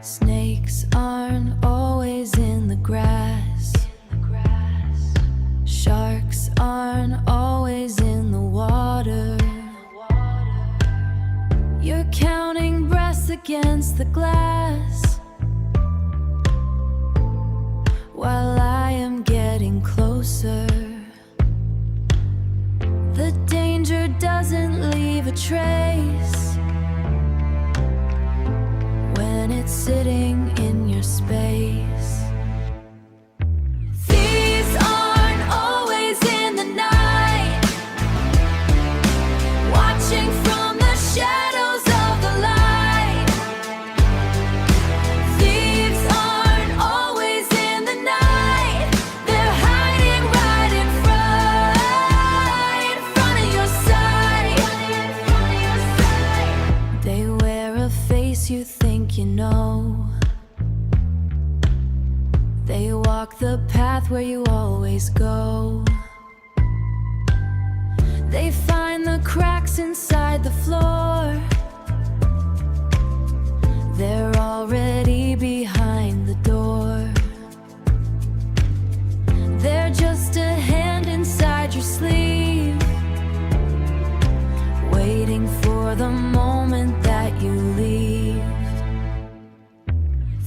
Snakes aren't always in the grass. Sharks aren't always in the water. You're counting breaths against the glass, while I am getting closer. The danger doesn't leave a trace when it's sitting in your space. Thieves aren't always in the night, watching from the shadows of the light. Thieves aren't always in the night, they're hiding right in front of your sight. They wear a face you think you know. They walk the path where you always go. They find the cracks inside the floor. They're already behind the door. They're just a hand inside your sleeve, waiting for the moment that you leave.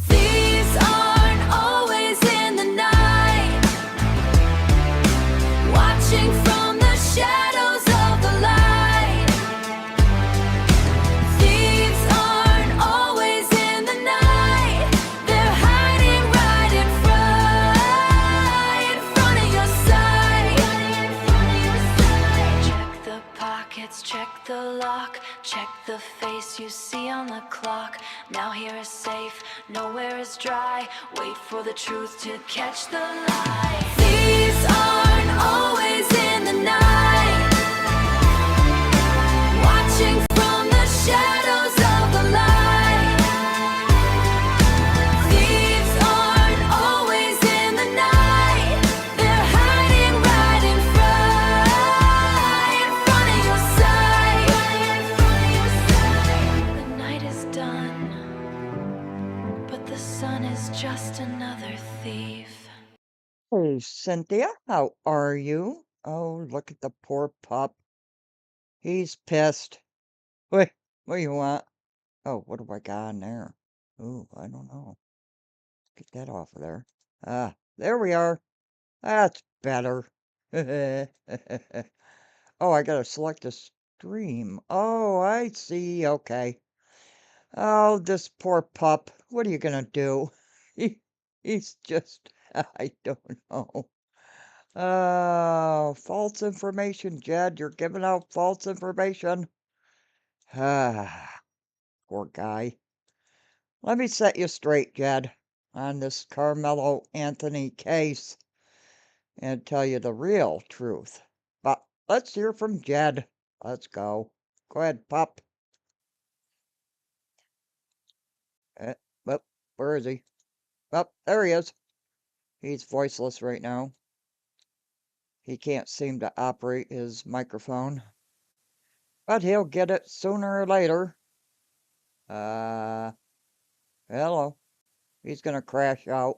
Thieves aren't always in the night, watching from the shadows of the light. Thieves aren't always in the night, they're hiding right in front of your sight. Check the pockets, check the lock, check the face you see on the clock. Now here is safe, nowhere is dry. Wait for the truth to catch the light. Thieves aren't always in the night, watching from the shadows of the light. Thieves aren't always in the night, they're hiding right in front of your sight. The night is done, but the sun is just another thief. Hey, Cynthia, how are you? Oh, look at the poor pup. He's pissed. Wait, what do you want? Oh, what do I got in there? Oh, I don't know. Get that off of there. Ah, there we are. That's better. Oh, I gotta select a stream. Oh, I see. Okay. Oh, this poor pup. What are you gonna do? He's just, I don't know. Oh, false information, Jed. You're giving out false information. Ah, poor guy. Let me set you straight, Jed, on this Carmelo Anthony case and tell you the real truth. But let's hear from Jed. Let's go. Go ahead, pup. Uh, well, where is he? Oh, there he is. He's voiceless right now. He can't seem to operate his microphone. But he'll get it sooner or later. Hello. He's gonna crash out.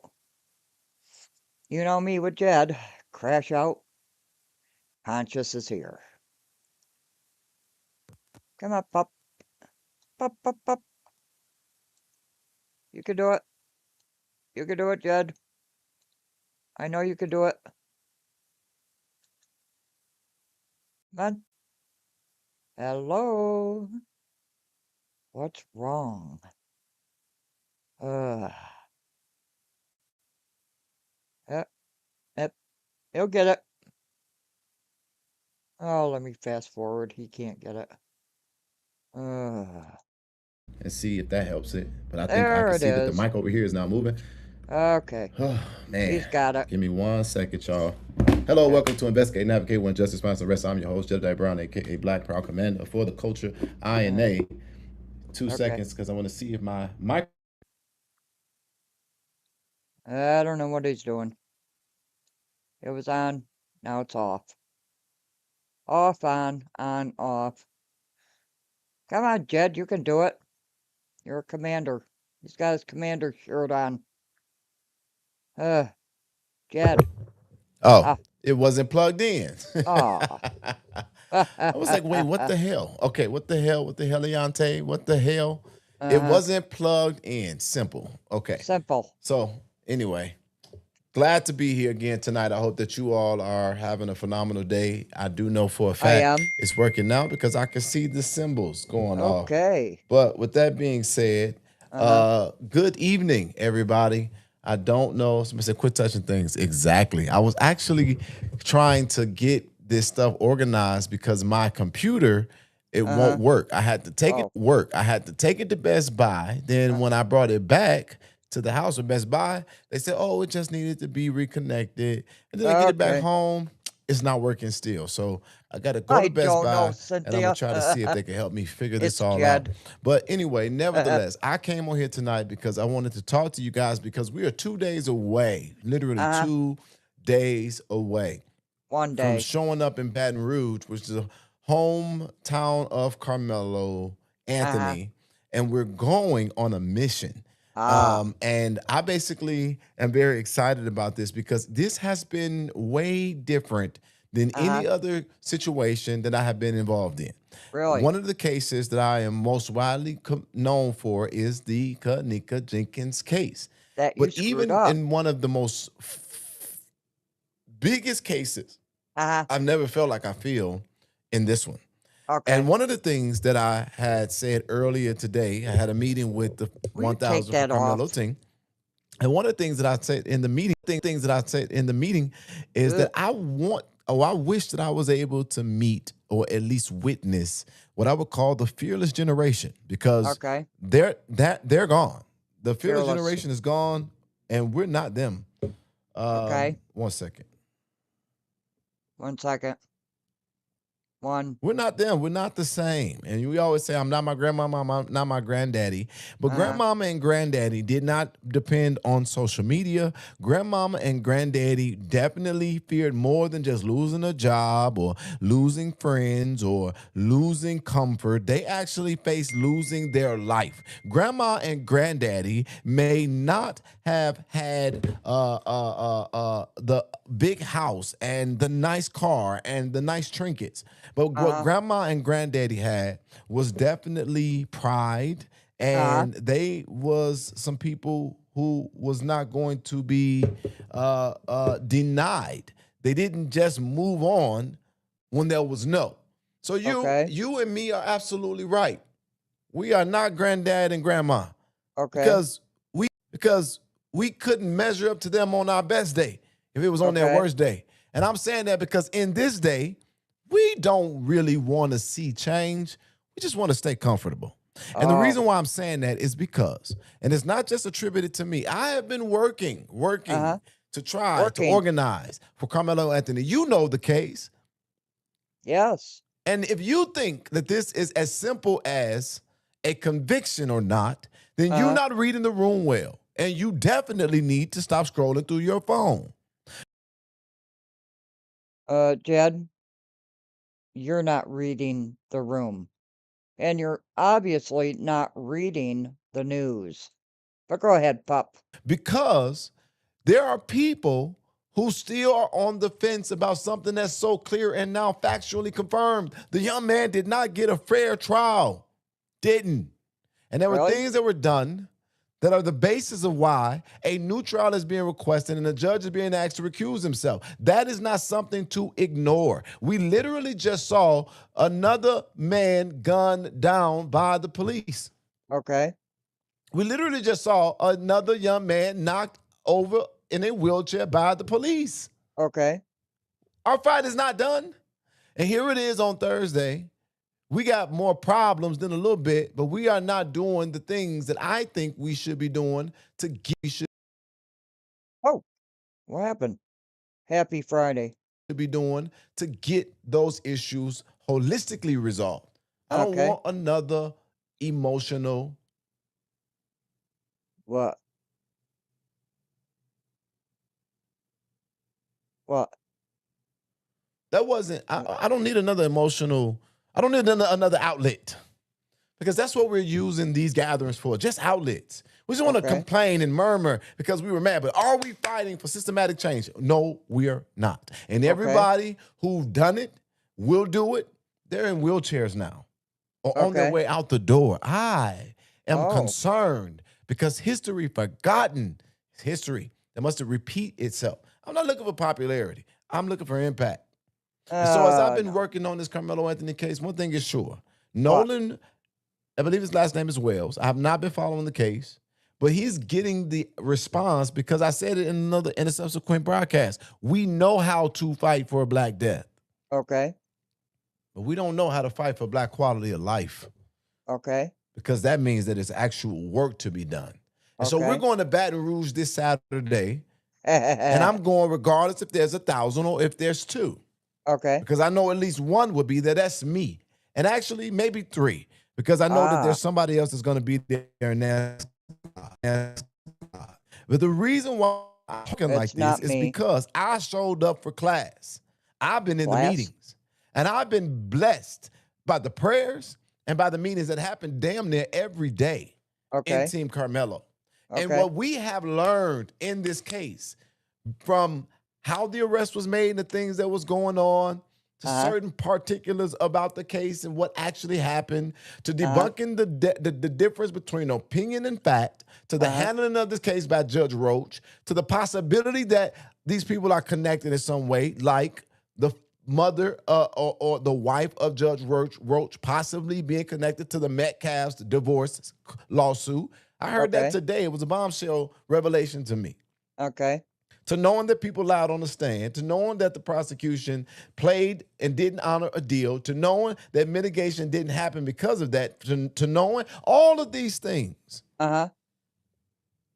You know me with Jed. Crash out. Conscious is here. Come on, pup. Pup, pup, pup. You can do it. You can do it, Jed. I know you can do it. Come on. Hello. What's wrong? Uh. Yep. Yep. He'll get it. Oh, let me fast forward. He can't get it. And see if that helps it. But I think I There can it see that the is. mic over here is not moving. Okay. Oh, man. He's got it. Give me 1 second, y'all. Hello, Okay. welcome to Investigate, Navigate, When Justice Finds the Rest. I'm your host, Jedediah Brown, aka Black Proud Commander for the Culture, INA. 2 Okay. seconds, because I want to see if my mic. I don't know what he's doing. It was on. Now it's off. Off, on, off. Come on, Jed, you can do it. You're a commander. He's got his commander shirt on. Jed. Oh, Ah. it wasn't plugged in. Aw. I was like, wait, what the hell? Okay, what the hell? What the hell, Leonte? What the hell? It wasn't plugged in. Simple. Okay. Simple. So, anyway, glad to be here again tonight. I hope that you all are having a phenomenal day. I do know for a fact am. it's working out because I can see the symbols going off. Okay. But with that being said, good evening, everybody. I don't know. Somebody said, quit touching things. Exactly. I was actually trying to get this stuff organized because my computer, it won't work. I had to take it work. I had to take it to Best Buy. Then when I brought it back to the house with Best Buy, they said, oh, it just needed to be reconnected. And then I get it back home. It's not working still. So I got to go to Best Buy, and I'm going to try to see if they can help me figure this all out. But anyway, nevertheless, I came on here tonight because I wanted to talk to you guys because we are 2 days away, literally 2 days away. 1 day. From showing up in Baton Rouge, which is the hometown of Carmelo Anthony, and we're going on a mission. And I basically am very excited about this because this has been way different than any other situation that I have been involved in. Really? One of the cases that I am most widely known for is the Kenneka Jenkins case. That you But even up. in one of the most biggest cases, I've never felt like I feel in this one. Okay. And one of the things that I had said earlier today, I had a meeting with the 1,000 for Carmelo team. And one of the things that I said in the meeting, is that I wish that I was able to meet or at least witness what I would call the fearless generation, because they're gone. The fearless generation is gone, and we're not them. 1 second. 1 second. We're not them. We're not the same. And we always say, I'm not my grandmama, I'm not my granddaddy. But grandmama and granddaddy did not depend on social media. Grandmama and granddaddy definitely feared more than just losing a job or losing friends or losing comfort. They actually faced losing their life. Grandma and granddaddy may not have had the big house and the nice car and the nice trinkets. But what grandma and granddaddy had was definitely pride, and they was some people who was not going to be denied. They didn't just move on when there was no. So you and me are absolutely right. We are not granddad and grandma. Because we couldn't measure up to them on our best day if it was on their worst day. And I'm saying that because in this day, we don't really want to see change. We just want to stay comfortable. And the reason why I'm saying that is because, and it's not just attributed to me, I have been working to try to organize for Carmelo Anthony. You know the case. Yes. And if you think that this is as simple as a conviction or not, then you're not reading the room well. And you definitely need to stop scrolling through your phone. Jed, you're not reading the room. And you're obviously not reading the news. But go ahead, pup. Because there are people who still are on the fence about something that's so clear and now factually confirmed. The young man did not get a fair trial. Didn't. And there were things that were done that are the basis of why a new trial is being requested and the judge is being asked to recuse himself. That is not something to ignore. We literally just saw another man gunned down by the police. Okay. We literally just saw another young man knocked over in a wheelchair by the police. Okay. Our fight is not done. And here it is on Thursday. We got more problems than a little bit, but we are not doing the things that I think we should be doing to get. Oh, what happened? Happy Friday. To be doing to get those issues holistically resolved. I don't want another emotional. What? What? That wasn't. I don't need another emotional. I don't need another outlet Because that's what we're using these gatherings for, just outlets. We just want to Okay. complain and murmur because we were mad. But are we fighting for systematic change? No, we're not. And Okay. everybody who's done it will do it. They're in wheelchairs now or on their Okay. way out the door. I am Oh. concerned because history forgotten is history that must repeat itself. I'm not looking for popularity. I'm looking for impact. And so as I've been No. working on this Carmelo Anthony case, one thing is sure. What? Nolan, I believe his last name is Wells. I have not been following the case, but he's getting the response because I said it in a subsequent broadcast. We know how to fight for a Black death, Okay. but we don't know how to fight for Black quality of life Okay. because that means that it's actual work to be done. And so we're Okay. going to Baton Rouge this Saturday, and I'm going regardless if there's 1,000 or if there's 2. Okay. Because I know at least 1 would be there. That's me. And actually, maybe 3, because I know that Ah. there's somebody else that's going to be there. And that's but the reason why I'm talking like It's this not is me. because I showed up for class. I've been in the Class? meetings, and I've been blessed by the prayers and by the meetings that happen damn near every day in Okay. Team Carmelo. And Okay. what we have learned in this case from how the arrest was made and the things that was going on to certain particulars about the case and what actually happened to debunking the difference between opinion and fact to the handling of this case by Judge Roach to the possibility that these people are connected in some way, like the mother or the wife of Judge Roach possibly being connected to the Metcalf's divorce lawsuit. I heard that Okay. today. It was a bombshell revelation to me. Okay. To knowing that people lied on the stand, to knowing that the prosecution played and didn't honor a deal, to knowing that mitigation didn't happen because of that, to knowing all of these things. Uh-huh.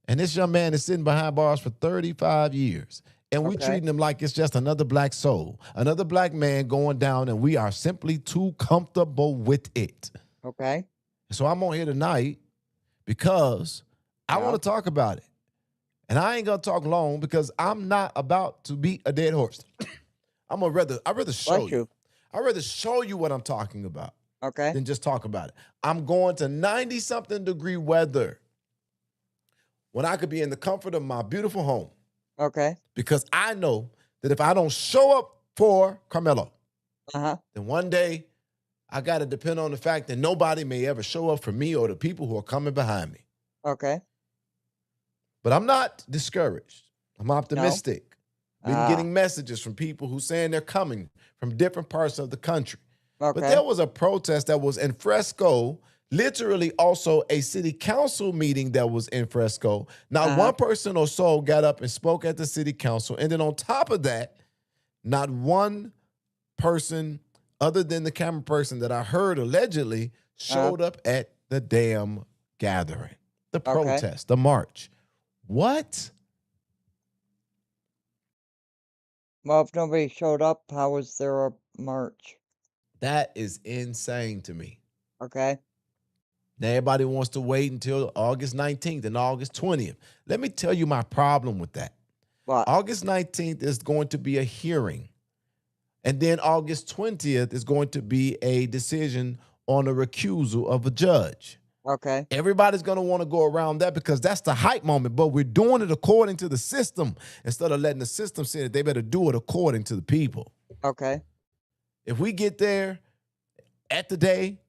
And this young man is sitting behind bars for 35 years. And we Okay. treating him like it's just another Black soul, another Black man going down, and we are simply too comfortable with it. Okay. So I'm on here tonight because I Yeah. want to talk about it. And I ain't gonna talk long because I'm not about to beat a dead horse. I'd rather show Bless you. I'd rather show you what I'm talking about Okay. than just talk about it. I'm going to 90-something degree weather when I could be in the comfort of my beautiful home Okay. because I know that if I don't show up for Carmelo, Uh-huh. then one day I gotta depend on the fact that nobody may ever show up for me or the people who are coming behind me. Okay. But I'm not discouraged. I'm optimistic. Been Ah. getting messages from people who saying they're coming from different parts of the country. But Okay. there was a protest that was in Fresco, literally also a city council meeting that was in Fresco. Not one person or so got up and spoke at the city council. And then on top of that, not one person other than the camera person that I heard allegedly showed up at the damn gathering, the protest, the march. What? Well, if nobody showed up, how was there a march? That is insane to me. Okay. Now everybody wants to wait until August 19th and August 20th. Let me tell you my problem with that. What? August 19th is going to be a hearing. And then August 20th is going to be a decision on a recusal of a judge. Okay. Everybody's going to want to go around that because that's the hype moment, but we're doing it according to the system instead of letting the system say that they better do it according to the people. Okay. If we get there at the day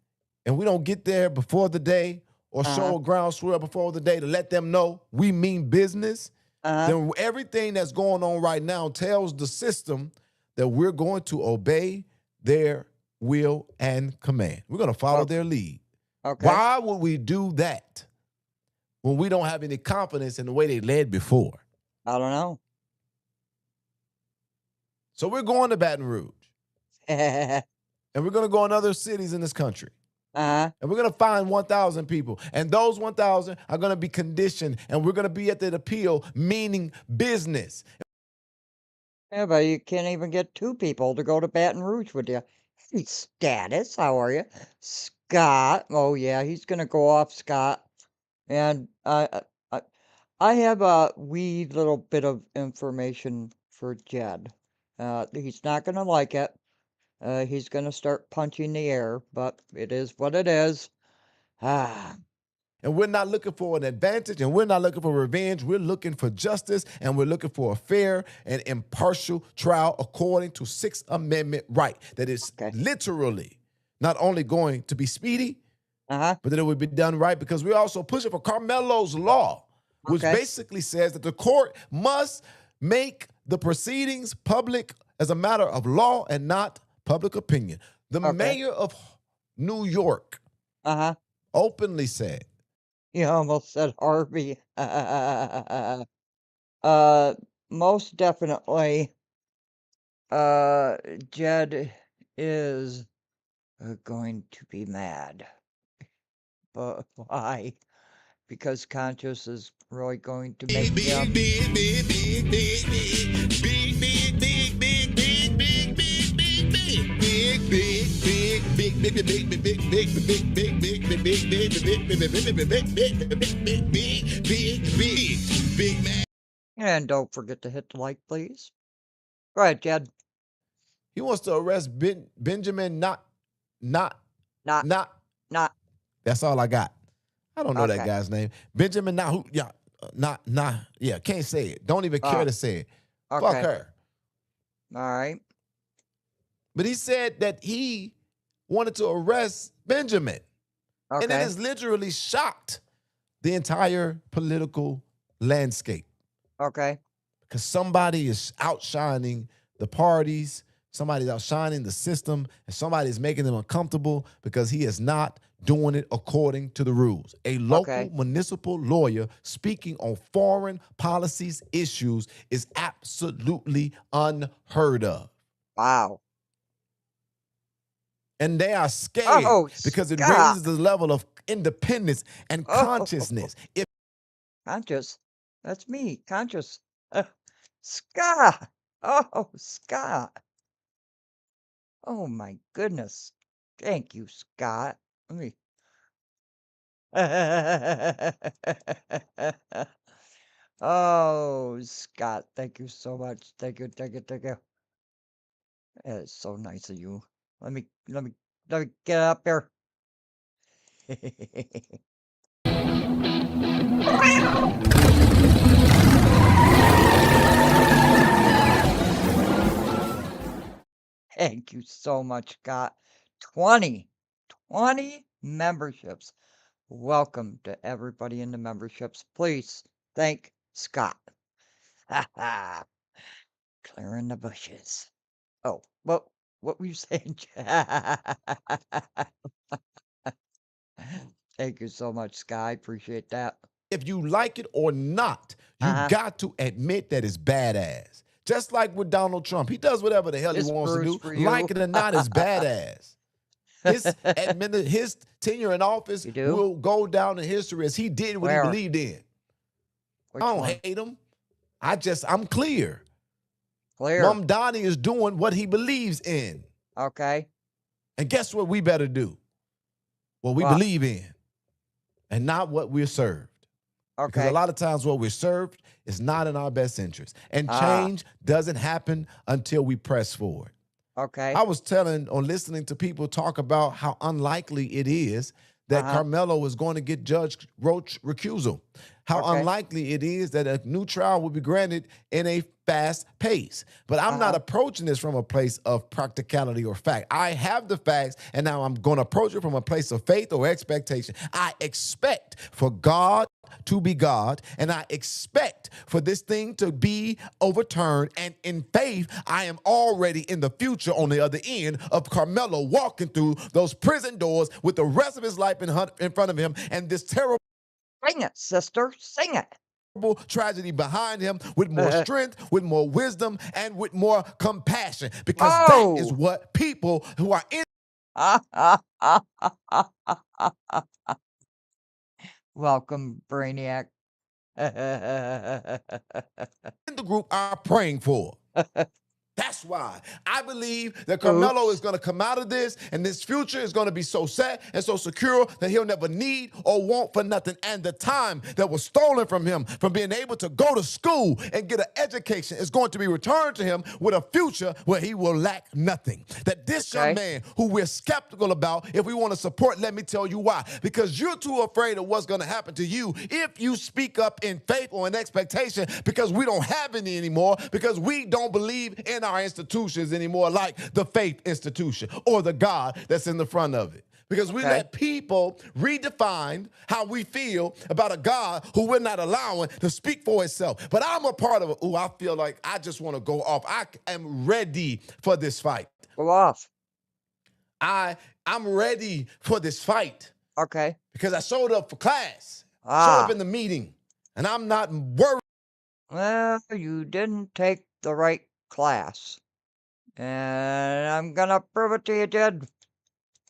and we don't get there before the day or show a groundswell before the day to let them know we mean business, then everything that's going on right now tells the system that we're going to obey their will and command. We're going to follow their lead. Okay. Why would we do that when we don't have any confidence in the way they led before? I don't know. So we're going to Baton Rouge, and we're going to go in other cities in this country. And we're going to find 1,000 people. And those 1,000 are going to be conditioned, and we're going to be at the appeal, meaning business. Yeah, but you can't even get 2 people to go to Baton Rouge with you. Hey, Status, how are you? Scott. Oh, yeah, he's gonna go off, Scott. And I have a wee little bit of information for Jed. He's not gonna like it. He's gonna start punching the air, but it is what it is. Ah, And we're not looking for an advantage and we're not looking for revenge. We're looking for justice and we're looking for a fair and impartial trial according to Sixth Amendment right. That is okay. literally not only going to be speedy, Uh-huh. but that it would be done right, because we're also pushing for Carmelo's law, which Okay. basically says that the court must make the proceedings public as a matter of law and not public opinion. The Okay. mayor of New York Uh-huh. openly said, You almost said Harvey. Most definitely, uh, Jed is going to be mad. But why? Because Conscious is really going to make him. And don't forget to hit the like, please. Go ahead, Jed. he wants to arrest Benjamin not. Not. That's all I got. I don't know that Okay. guy's name. Benjamin not who? Yeah, yeah. Can't say it. Don't even care to say it. Fuck Okay. her. All right. But he said that he wanted to arrest Benjamin, and it Okay. has literally shocked the entire political landscape, Okay. because somebody is outshining the parties, somebody's outshining the system, and somebody's making them uncomfortable because he is not doing it according to the rules. A local Okay. municipal lawyer speaking on foreign policies issues is absolutely unheard of. Wow. And they are scared Oh, because it Scott. raises the level of independence and Oh. consciousness. If Conscious. That's me. Conscious. Scott. Oh, Scott. Oh my goodness. Thank you, Scott. Let me. Oh, Scott, thank you so much. Thank you, thank you, thank you. That is so nice of you. Let me get up here. Thank you so much, Scott. 20 memberships. Welcome to everybody in the memberships. Please thank Scott. Ha ha. Clearing the bushes. Oh, what were you saying? Thank you so much, Sky. Appreciate that. you like it or not, you Uh-huh. got to admit that it's badass. Just like with Donald Trump, he does whatever the hell This he wants to Bruce do. for you. Like it or not, it's badass. His tenure in office You do? will go down in history as he did what Where? he believed in. Which I don't one? hate him. I'm clear. Clear. Mom Donnie is doing what he believes in. Okay. And guess what we better do? What we What? believe in and not what we're served. Because Okay. a lot of times what we're served is not in our best interest. And Ah. change doesn't happen until we press forward. Okay. I was listening to people talk about how unlikely it is that Uh-huh. Carmelo is going to get Judge Roach recusal. How Okay. unlikely it is that a new trial will be granted in a fast pace. But I'm not approaching this from a place of practicality or fact. I have the facts, and now I'm going to approach it from a place of faith or expectation. I expect for God to be God, and I expect for this thing to be overturned. And in faith, I am already in the future on the other end of Carmelo walking through those prison doors with the rest of his life in front of him, and this terrible Sing it, sister. Sing it. tragedy behind him with more strength, with more wisdom, and with more compassion, because that is Oh. what people who are in Welcome, Brainiac. the group are praying for. That's why I believe that Oops. Carmelo is going to come out of this, and this future is going to be so set and so secure that he'll never need or want for nothing. And the time that was stolen from him from being able to go to school and get an education is going to be returned to him with a future where he will lack nothing. That this young man who we're skeptical about, if we want to support, let me tell you why. Because you're too afraid of what's going to happen to you if you speak up in faith or in expectation, because we don't have any anymore, because we don't believe in our institutions anymore, like the faith institution or the God that's in the front of it. Because we let people redefine how we feel about a God who we're not allowing to speak for itself. But I'm a part of it. Ooh, I feel like I just want to go off. I am ready for this fight. Go off. I'm ready for this fight. Okay. Because I showed up for class, showed up in the meeting, and I'm not worried. Well, you didn't take the right class. And I'm gonna prove it to you, Jed.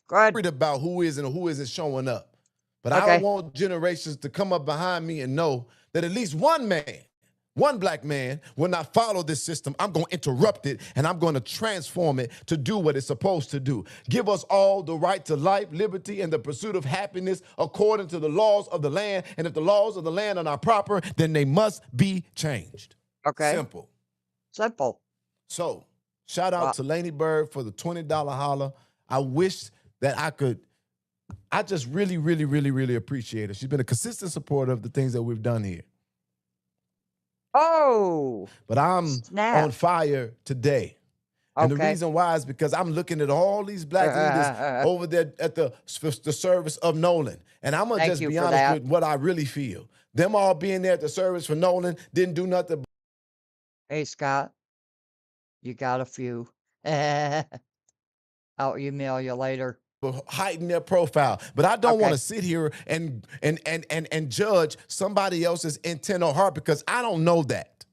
Go ahead. About who is and who isn't showing up. But I want generations to come up behind me and know that at least one man, one black man, will not follow this system. I'm going to interrupt it, and I'm going to transform it to do what it's supposed to do. Give us all the right to life, liberty, and the pursuit of happiness according to the laws of the land. And if the laws of the land are not proper, then they must be changed. Okay. Simple. Simple. So, shout out to Laney Bird for the $20 holler. I wish that I just really, really, really, really appreciate her. She's been a consistent supporter of the things that we've done here. Oh. But I'm on fire today. And the reason why is because I'm looking at all these black leaders over there at the service of Nolan. And I'm going to just be honest with what I really feel. Them all being there at the service for Nolan didn't do nothing. Hey, Scott. You got a few. I'll email you later. Heighten their profile. But I don't want to sit here and judge somebody else's intent or heart, because I don't know that.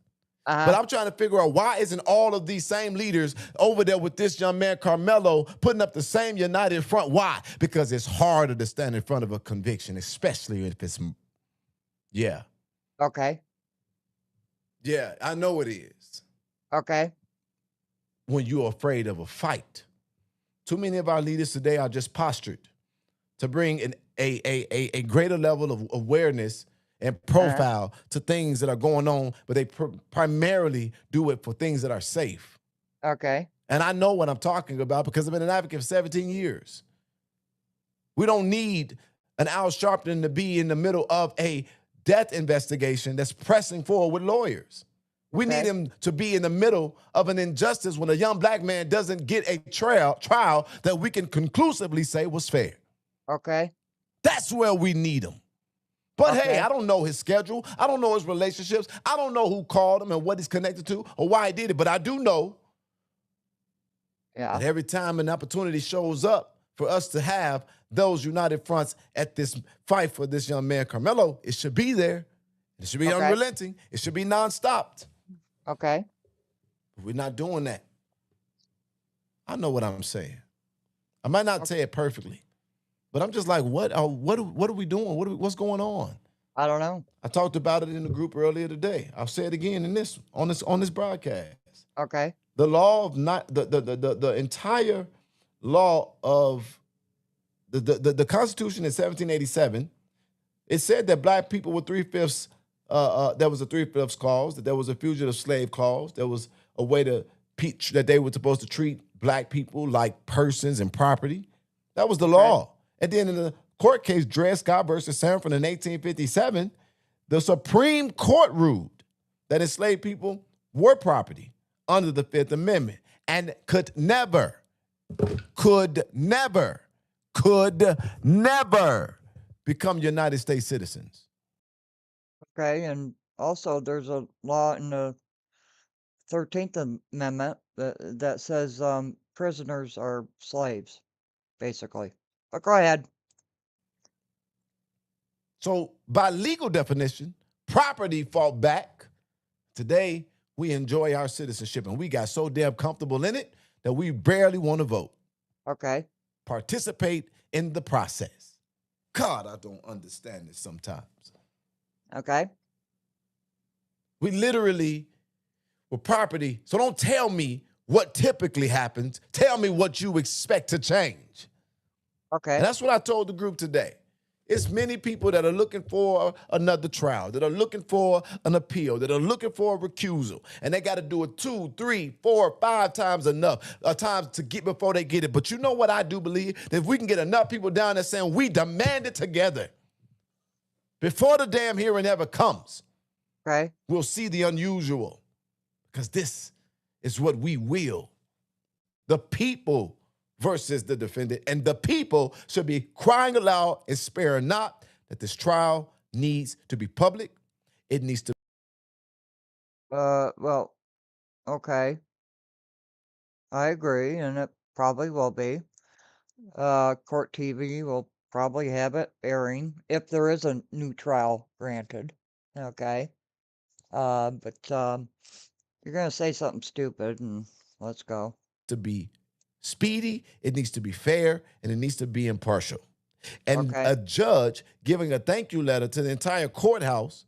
But I'm trying to figure out, why isn't all of these same leaders over there with this young man, Carmelo, putting up the same united front? Why? Because it's harder to stand in front of a conviction, especially if it's, Okay. Yeah, I know it is. Okay. When you're afraid of a fight. Too many of our leaders today are just postured to bring a greater level of awareness and profile to things that are going on, but they primarily do it for things that are safe. Okay. And I know what I'm talking about because I've been an advocate for 17 years. We don't need an Al Sharpton to be in the middle of a death investigation that's pressing forward with lawyers. We need him to be in the middle of an injustice when a young black man doesn't get a trial that we can conclusively say was fair. Okay. That's where we need him. But hey, I don't know his schedule. I don't know his relationships. I don't know who called him and what he's connected to or why he did it. But I do know that every time an opportunity shows up for us to have those united fronts at this fight for this young man, Carmelo, it should be there. It should be unrelenting. It should be nonstop. Okay. We're not doing that. I know what I'm saying. I might not say it perfectly, but I'm just like, what are we doing? What's going on? I don't know. I talked about it in the group earlier today. I'll say it again on this broadcast. Okay. The law of the entire law of the Constitution in 1787. It said that black people were 3/5. There was a 3/5 clause, that there was a fugitive slave clause, there was a way that they were supposed to treat black people like persons and property. That was the law. And then in the court case, Dred Scott versus Sanford in 1857, the Supreme Court ruled that enslaved people were property under the Fifth Amendment and could never become United States citizens. Okay, and also there's a law in the 13th Amendment that says prisoners are slaves, basically. But go ahead. So by legal definition, property fought back. Today, we enjoy our citizenship, and we got so damn comfortable in it that we barely want to vote. Okay. Participate in the process. God, I don't understand this sometimes. Okay. We literally were property. So don't tell me what typically happens. Tell me what you expect to change. Okay. And that's what I told the group today. It's many people that are looking for another trial, that are looking for an appeal, that are looking for a recusal, and they got to do it 2, 3, 4, 5 times times to get before they get it. But you know what I do believe? That if we can get enough people down there saying we demand it together before the damn hearing ever comes, Okay. we'll see the unusual, because this is what we will. The people versus the defendant, and the people should be crying aloud and sparing not that this trial needs to be public. It needs to. Well, okay. I agree, and it probably will be. Court TV will probably have it airing if there is a new trial granted. Okay. But you're gonna say something stupid, and let's go. To be speedy, it needs to be fair, and it needs to be impartial. And Okay. a judge giving a thank you letter to the entire courthouse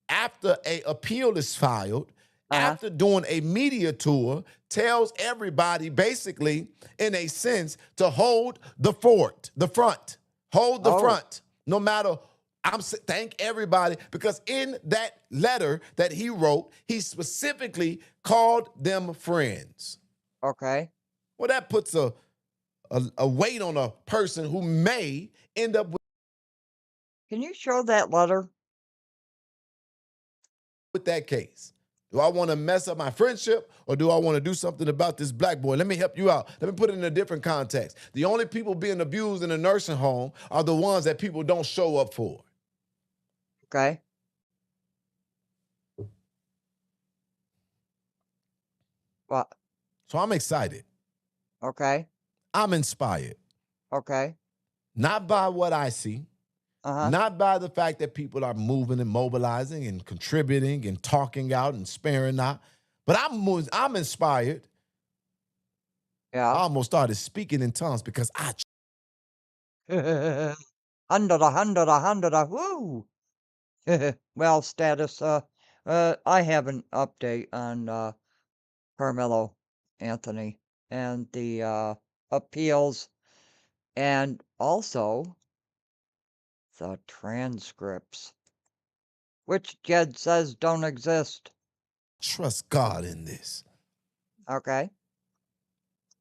after a appeal is filed, after doing a media tour, tells everybody basically, in a sense, to hold the front, hold the Oh. front, no matter. Thank everybody, because in that letter that he wrote, he specifically called them friends. Okay. Well, that puts a weight on a person who may end up Can you show that letter? with that case. Do I want to mess up my friendship, or do I want to do something about this black boy? Let me help you out. Let me put it in a different context. The only people being abused in a nursing home are the ones that people don't show up for. Okay. What? So I'm excited. Okay. I'm inspired. Okay. Not by what I see, Uh-huh. not by the fact that people are moving and mobilizing and contributing and talking out and sparing not, but I'm inspired. I Yeah. almost started speaking in tongues because Hundred, woo! Well, status, I have an update on, Carmelo Anthony and the, appeals, and also the transcripts, which Jed says don't exist. trust God in this. Okay.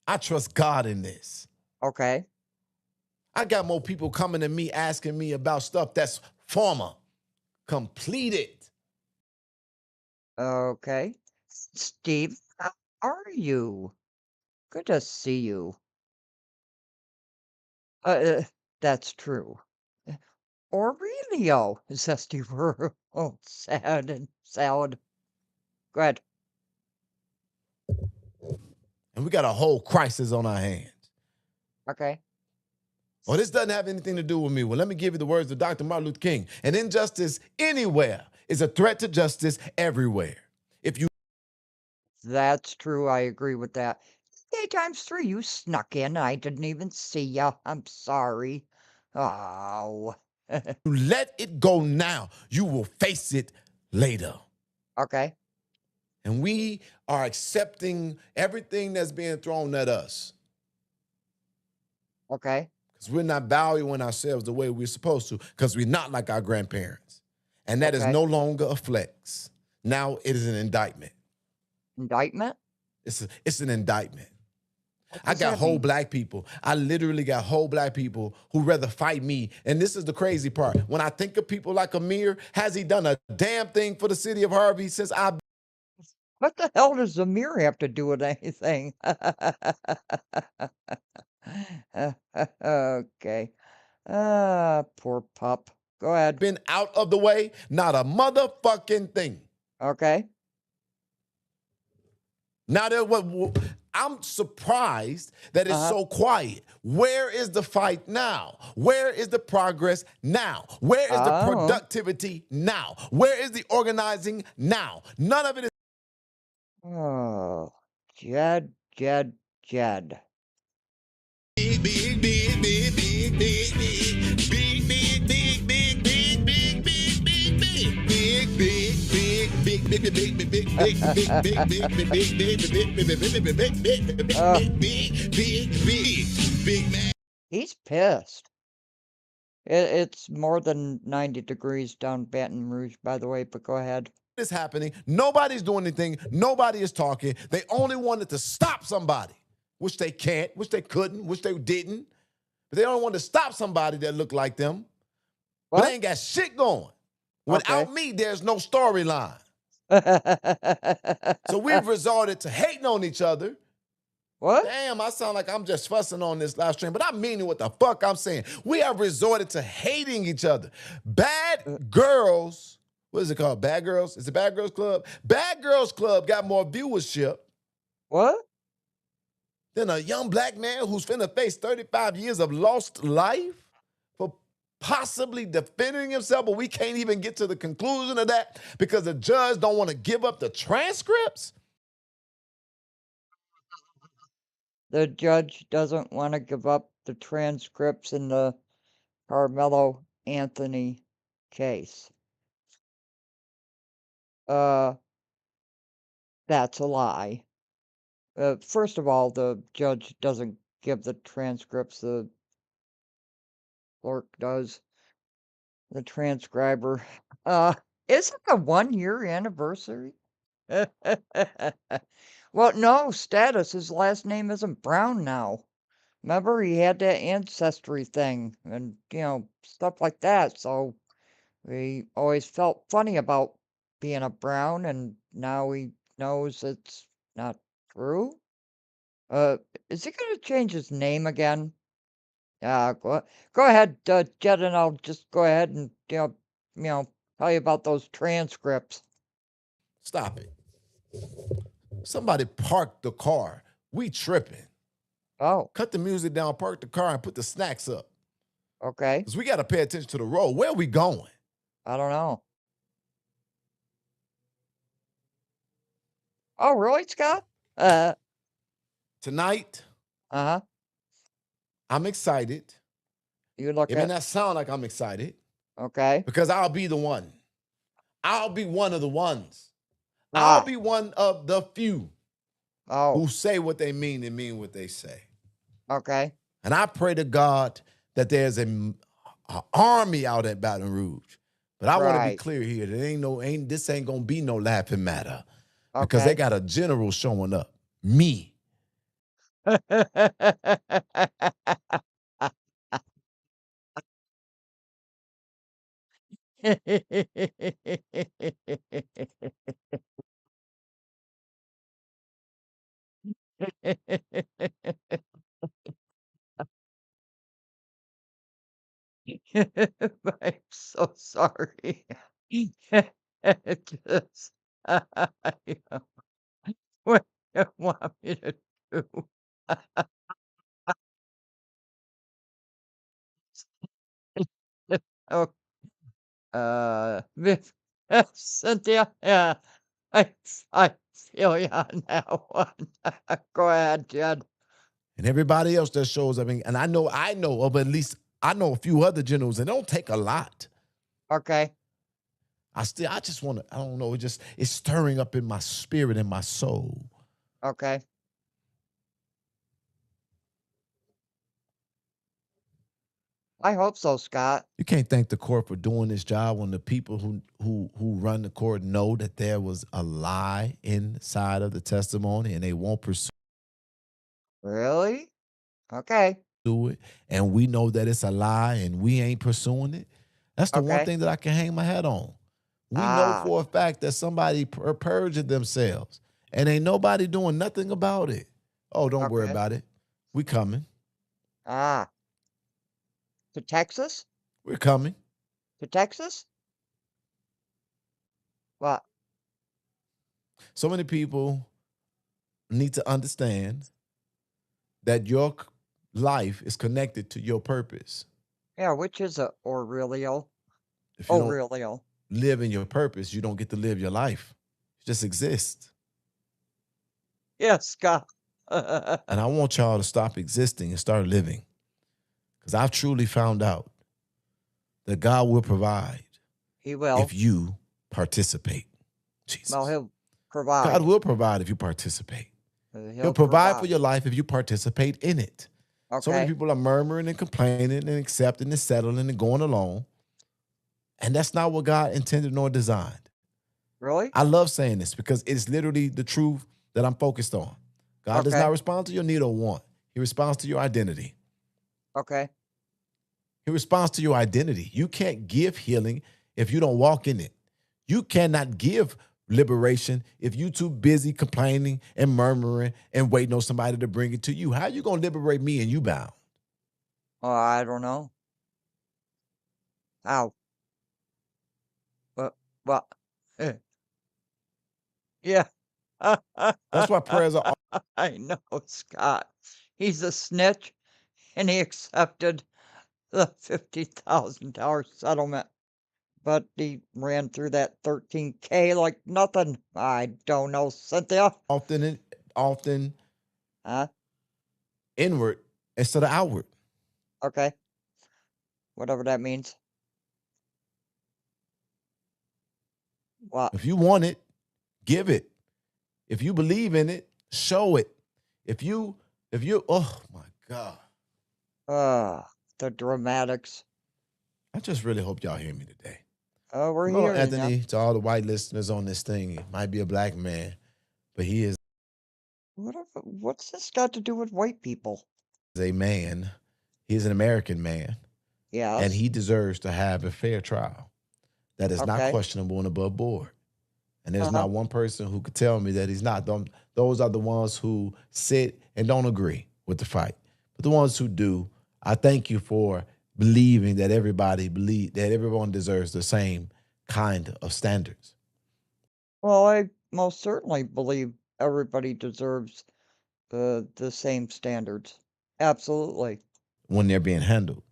I trust God in this. Okay. I got more people coming to me asking me about stuff that's former, completed. Okay. Steve, how are you? Good to see you. That's true. Aurelio, zesty for oh, sad and salad. Go ahead. And we got a whole crisis on our hands. Okay. Well, this doesn't have anything to do with me. Well, let me give you the words of Dr. Martin Luther King. An injustice anywhere is a threat to justice everywhere. If you That's true. I agree with that. Day times 3, you snuck in. I didn't even see ya. I'm sorry. Oh. let it go now, you will face it later. Okay. And we are accepting everything that's being thrown at us Okay. because we're not valuing ourselves the way we're supposed to, because we're not like our grandparents. And that is Okay. no longer a flex. Now it is an indictment. Indictment? It's an indictment. What I does got that whole mean? black people. I literally got whole black people who rather fight me. And this is the crazy part. When I think of people like Amir, has he done a damn thing for the city of Harvey since I've What the hell does Amir have to do with anything? Okay. Poor pup. Go ahead. been out of the way? Not a motherfucking thing. Okay. Now I'm surprised that it's so quiet. Where is the fight now? Where is the progress now? Where is the Oh. productivity now? Where is the organizing now? None of it is. Oh, Jed. Big Big man. He's pissed. It's more than 90 degrees down Baton Rouge, by the way, but go ahead. Is happening. Nobody's doing anything. Nobody is talking. They only wanted to stop somebody, which they can't, which they couldn't, which they didn't. But they only wanted to stop somebody that looked like them. But What? they ain't got shit going. Without Okay. me, there's no storyline. So we've resorted to hating on each other. What? Damn, I sound like I'm just fussing on this live stream, but I mean what the fuck I'm saying. We have resorted to hating each other. Bad girls, what is it called? Bad Girls? Is it Bad Girls Club? Bad Girls Club got more viewership What? than a young black man who's finna face 35 years of lost life for possibly defending himself, but we can't even get to the conclusion of that because the judge don't want to give up the transcripts? The judge doesn't want to give up the transcripts in the Carmelo Anthony case. That's a lie. First of all, the judge doesn't give the transcripts, the clerk does, the transcriber. Is it the 1-year anniversary? Well, no, status. His last name isn't Brown now. Remember, he had that ancestry thing and, stuff like that. So we always felt funny about being a Brown, and now he knows it's not true. Is he gonna change his name again? Yeah, go ahead, Jed, and I'll just go ahead and, tell you about those transcripts. Stop it. Somebody parked the car. We tripping. Oh, Cut the music down, park the car, and put the snacks up. okay. Because we got to pay attention to the road. Where are we going? I don't know. Oh, really, Scott? Tonight, Uh-huh. I'm excited. You look It may at, not sound like I'm excited okay. because I'll be the one. I'll be one of the ones. Ah. I'll be one of the few Oh, who say what they mean and mean what they say. okay. And I pray to God that there's an army out at Baton Rouge. But I want to be Right. clear here. This ain't gonna be no laughing matter. Because they Okay. got a general showing up. Me. I'm so sorry. Just, what do you want me to do? Oh, Miss Cynthia, yeah, I, I feel you on that one. Go ahead, Jed. And everybody else that shows up. And I know of at least, I know a few other generals, and it don't take a lot. Okay. I just want to, I don't know, it's stirring up in my spirit and my soul. Okay. I hope so, Scott. You can't thank the court for doing this job when the people who run the court know that there was a lie inside of the testimony and they won't pursue Really? Okay. it. And we know that it's a lie and we ain't pursuing it. That's the one Okay. thing that I can hang my hat on. We know Ah. for a fact that somebody perjured themselves and ain't nobody doing nothing about it. Oh, don't worry Okay. about it. We coming. Ah. To Texas? We're coming. To Texas? What? So many people need to understand that your life is connected to your purpose. Yeah, which is a Aurelio? If you don't Aurelio. live in your purpose, you don't get to live your life. You just exist. Yes, Scott. And I want y'all to stop existing and start living. Because I've truly found out that God will provide He will. if you participate. Jesus. Well, he'll God provide. will provide if you participate. He'll He'll provide for provide. your life if you participate in it. So many Okay. people are murmuring and complaining and accepting and settling and going along. And that's not what God intended nor designed. Really? I love saying this because it's literally the truth that I'm focused on. God does Okay. not respond to your need or want. He responds to your identity. Okay. He responds to your identity. You can't give healing if you don't walk in it. You cannot give liberation if you too busy complaining and murmuring and waiting on somebody to bring it to you. How you gonna liberate me and you bound? Oh, I don't know. How? But eh, yeah. That's why prayers are I know, Scott. He's a snitch, and he accepted the $50,000 settlement, but he ran through that 13K like nothing. I don't know, Cynthia. often Huh? inward instead of outward. Okay. Whatever that means. What? If you want it, give it. If you believe in it, show it. If you oh my God. The dramatics. I just really hope y'all hear me today. Oh, we're Hello, hearing ya. Anthony, to all the white listeners on this thing. He might be a black man, but he is What's this got to do with white people? a man. He's an American man, and Yes. he deserves to have a fair trial that is not Okay. questionable and above board. And there's Uh-huh. not one person who could tell me that he's not. Those are the ones who sit and don't agree with the fight. But the ones who do, I thank you for believing that everyone deserves the same kind of standards. Well, I most certainly believe everybody deserves the same standards. Absolutely. When they're being handled.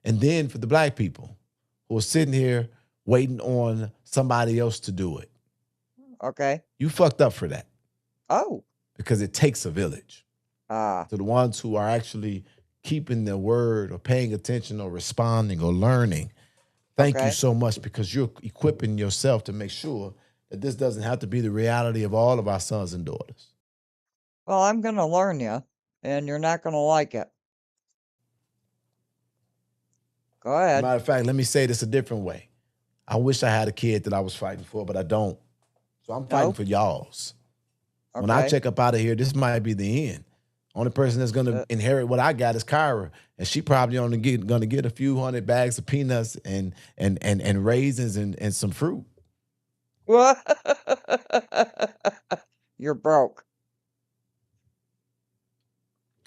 And then for the black people who are sitting here waiting on somebody else to do it, Okay. you fucked up for that Oh. because it takes a village. Ah. To the ones who are actually keeping their word or paying attention or responding or learning, thank you Okay. so much because you're equipping yourself to make sure that this doesn't have to be the reality of all of our sons and daughters. Well, I'm gonna learn you, and you're not gonna like it. Go ahead. Matter of fact, let me say this a different way. I wish I had a kid that I was fighting for, but I don't. So I'm fighting No? for y'all's. When I Okay. check up out of here, this might be the end. Only person that's gonna Uh, inherit what I got is Kyra, and she probably only gonna get a few hundred bags of peanuts and raisins and some fruit. What? You're broke.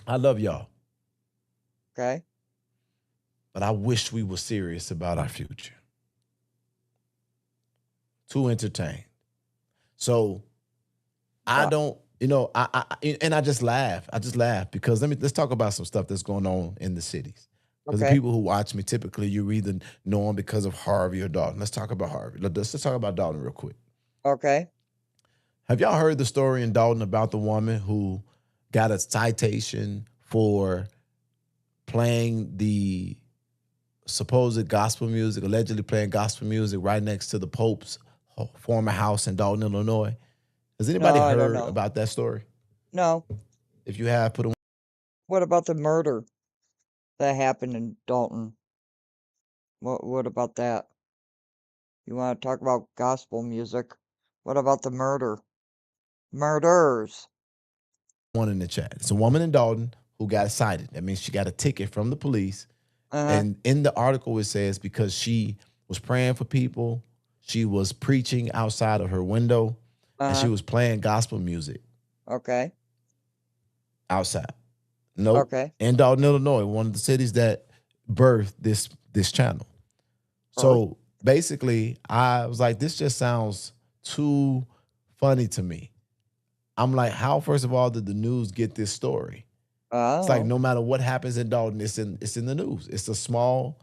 I love y'all, Okay. but I wish we were serious about our future. Too entertained. So I Well, don't, and I just laugh. I just laugh because let's talk about some stuff that's going on in the cities. Because the okay. people who watch me, typically you either know them because of Harvey or Dalton. Let's talk about Harvey. Let's talk about Dalton real quick. Okay. Have y'all heard the story in Dalton about the woman who got a citation for playing the supposed gospel music, allegedly playing gospel music right next to the Pope's former house in Dalton, Illinois? Has anybody No, I don't heard know. about that story? No. If you have, put a What about the murder that happened in Dalton? What about that? You want to talk about gospel music? What about the murder? Murders. one in the chat. It's a woman in Dalton who got cited. That means she got a ticket from the police. Uh-huh. And in the article, it says because she was praying for people, she was preaching outside of her window, and she Uh-huh. was playing gospel music Okay. outside. Nope. Okay. In Dalton, Illinois, one of the cities that birthed this channel. Really? So basically, I was like, this just sounds too funny to me. I'm like, how, first of all, did the news get this story? It's like Oh. no matter what happens in Dalton, it's in the news. It's a small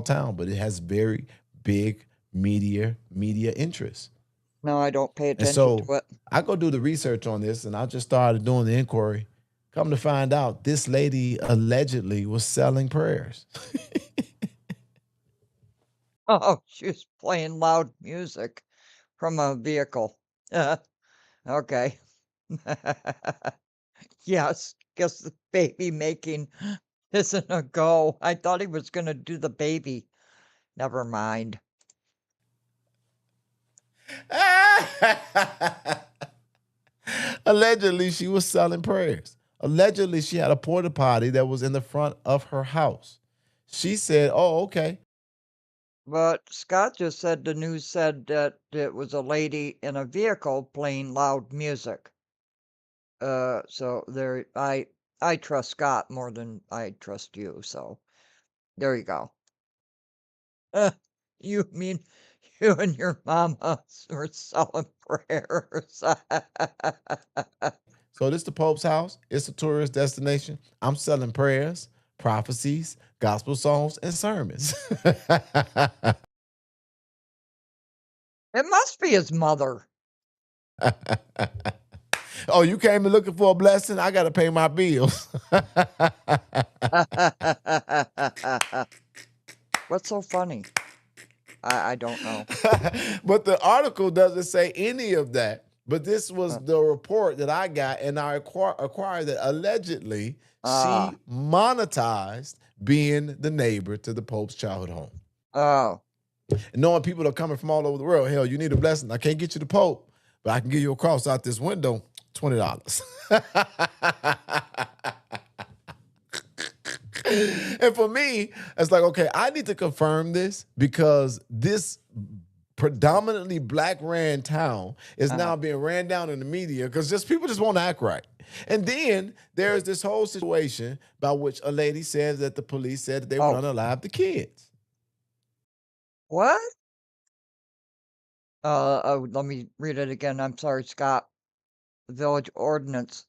town, but it has very big media interest. No, I don't pay And attention so to it. I go do the research on this, and I just started doing the inquiry. Come to find out, this lady allegedly was selling prayers. Oh, she was playing loud music from a vehicle. Okay. Yes, guess the baby making isn't a go. I thought he was gonna do the baby. Never mind. Allegedly, she was selling prayers. Allegedly, she had a porta potty that was in the front of her house. She said, "Oh, okay." But Scott just said the news said that it was a lady in a vehicle playing loud music. So there, I trust Scott more than I trust you. So there you go. Uh, you mean you and your mama were selling prayers? So this the Pope's house. It's a tourist destination. I'm selling prayers, prophecies, gospel songs, and sermons. It must be his mother. Oh, you came in looking for a blessing? I got to pay my bills. What's so funny? I don't know. But the article doesn't say any of that. But this was the report that I got, and I acquired that allegedly she monetized being the neighbor to the Pope's childhood home. Oh, And knowing people are coming from all over the world, hell, you need a blessing. I can't get you the Pope, but I can give you a cross out this window, $20. And for me, it's like, okay, I need to confirm this because this predominantly black ran town is now being ran down in the media because just people just won't act right. And then there's this whole situation by which a lady says that the police said that they were unalive the kids. what? Let me read it again. I'm sorry, Scott. Village ordinance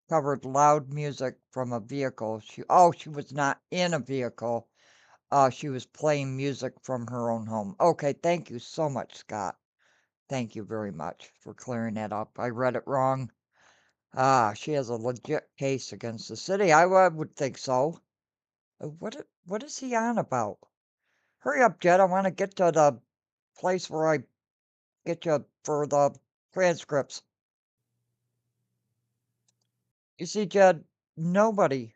covered loud music from a vehicle. She was not in a vehicle. She was playing music from her own home. Okay, thank you so much, Scott. Thank you very much for clearing that up. I read it wrong. She has a legit case against the city. I would think so. What is he on about? Hurry up, Jed. I want to get to the place where I get you for the transcripts. You see, Jed, nobody,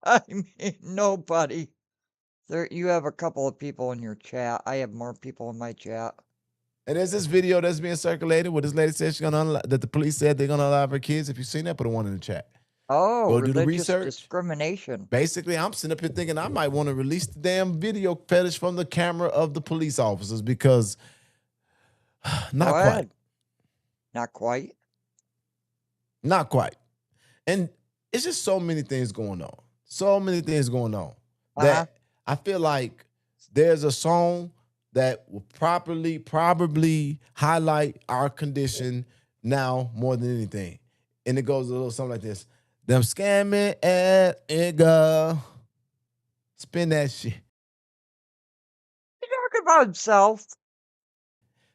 I mean, nobody. You have a couple of people in your chat. I have more people in my chat. And there's this video that's being circulated where this lady said she's gonna that the police said they're gonna allow her kids. If you've seen that, put a one in the chat. Oh, Go do the religious research. discrimination. Basically, I'm sitting up here thinking I might want to release the damn video fetish from the camera of the police officers because not Go quite. ahead. Not quite. Not quite. And it's just so many things going on. So many things going on that I feel like there's a song that will probably highlight our condition now more than anything. And it goes a little something like this. Them scamming ass nigga. Spin that shit. He's talking about himself.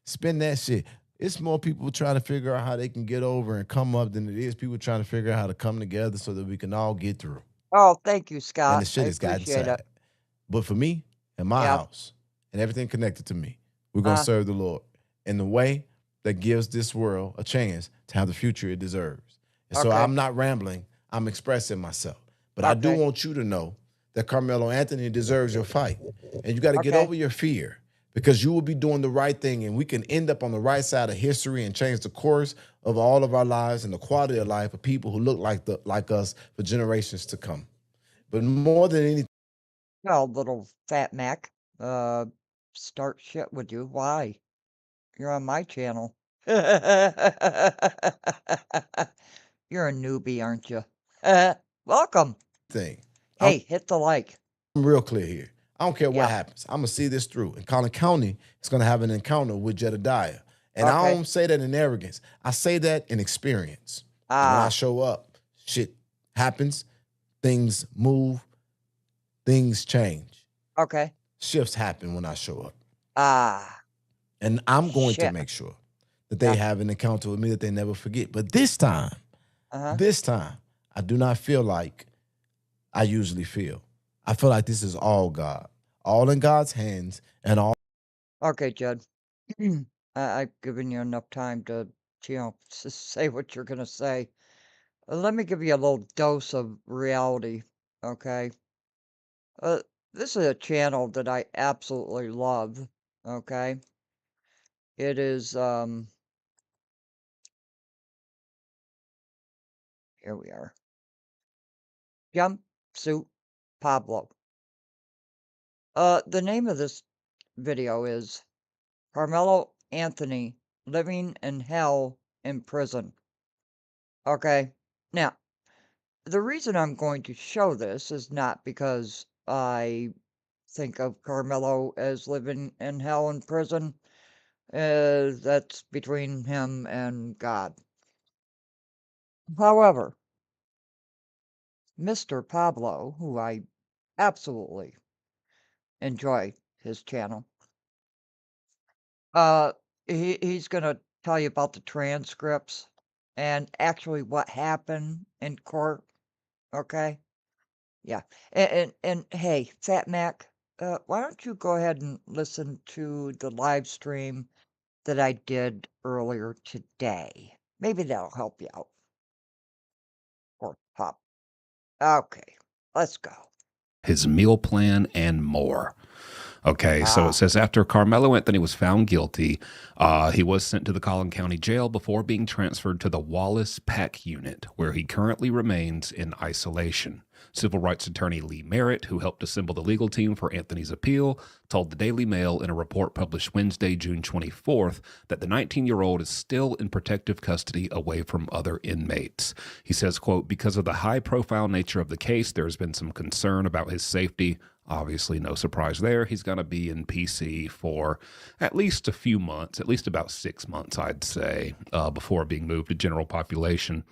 Spin that shit. It's more people trying to figure out how they can get over and come up than it is people trying to figure out how to come together so that we can all get through. Oh, thank you, Scott. And the shit I has gotten appreciate sad. it. But for me and my house and everything connected to me, we're going to serve the Lord in the way that gives this world a chance to have the future it deserves. And so I'm not rambling. I'm expressing myself. But I do want you to know that Carmelo Anthony deserves your fight. And you got to get over your fear because you will be doing the right thing and we can end up on the right side of history and change the course of all of our lives and the quality of life of people who look like us for generations to come. But more than anything, Well, little fat Mac, start shit with you. Why? You're on my channel. You're a newbie, aren't you? Welcome. Hey, hit the like. I'm real clear here. I don't care what happens. I'm going to see this through. And Collin County is going to have an encounter with Jedediah. And I don't say that in arrogance. I say that in experience. And when I show up, shit happens, things move, things change. Okay. Shifts happen when I show up. And I'm going to make sure that they have an encounter with me that they never forget. But this time, I do not feel like I usually feel. I feel like this is all God, all in God's hands and all. Okay, Judd. I've given you enough time to, say what you're gonna say. Let me give you a little dose of reality, okay? Uh, this is a channel that I absolutely love, okay? It is, here we are. Jumpsuit Pablo. The name of this video is Carmelo Anthony Living in Hell in Prison. Okay. Now, the reason I'm going to show this is not because I think of Carmelo as living in hell in prison. That's between him and God. However, Mr. Pablo, who I absolutely enjoy his channel, uh, he's gonna tell you about the transcripts and actually what happened in court. Okay. Yeah. And hey, Fat Mac, why don't you go ahead and listen to the live stream that I did earlier today? Maybe that'll help you out. Or Pop. Okay, let's go. His meal plan, and more. Okay, so Ah, it says after Carmelo Anthony was found guilty, he was sent to the Collin County Jail before being transferred to the Wallace PAC unit, where he currently remains in isolation. Civil rights attorney Lee Merritt, who helped assemble the legal team for Anthony's appeal, told the Daily Mail in a report published Wednesday, June 24th, that the 19-year-old is still in protective custody away from other inmates. He says, quote, because of the high-profile nature of the case, there has been some concern about his safety. Obviously, no surprise there. He's going to be in PC for at least a few months, at least about 6 months, I'd say, before being moved to general population.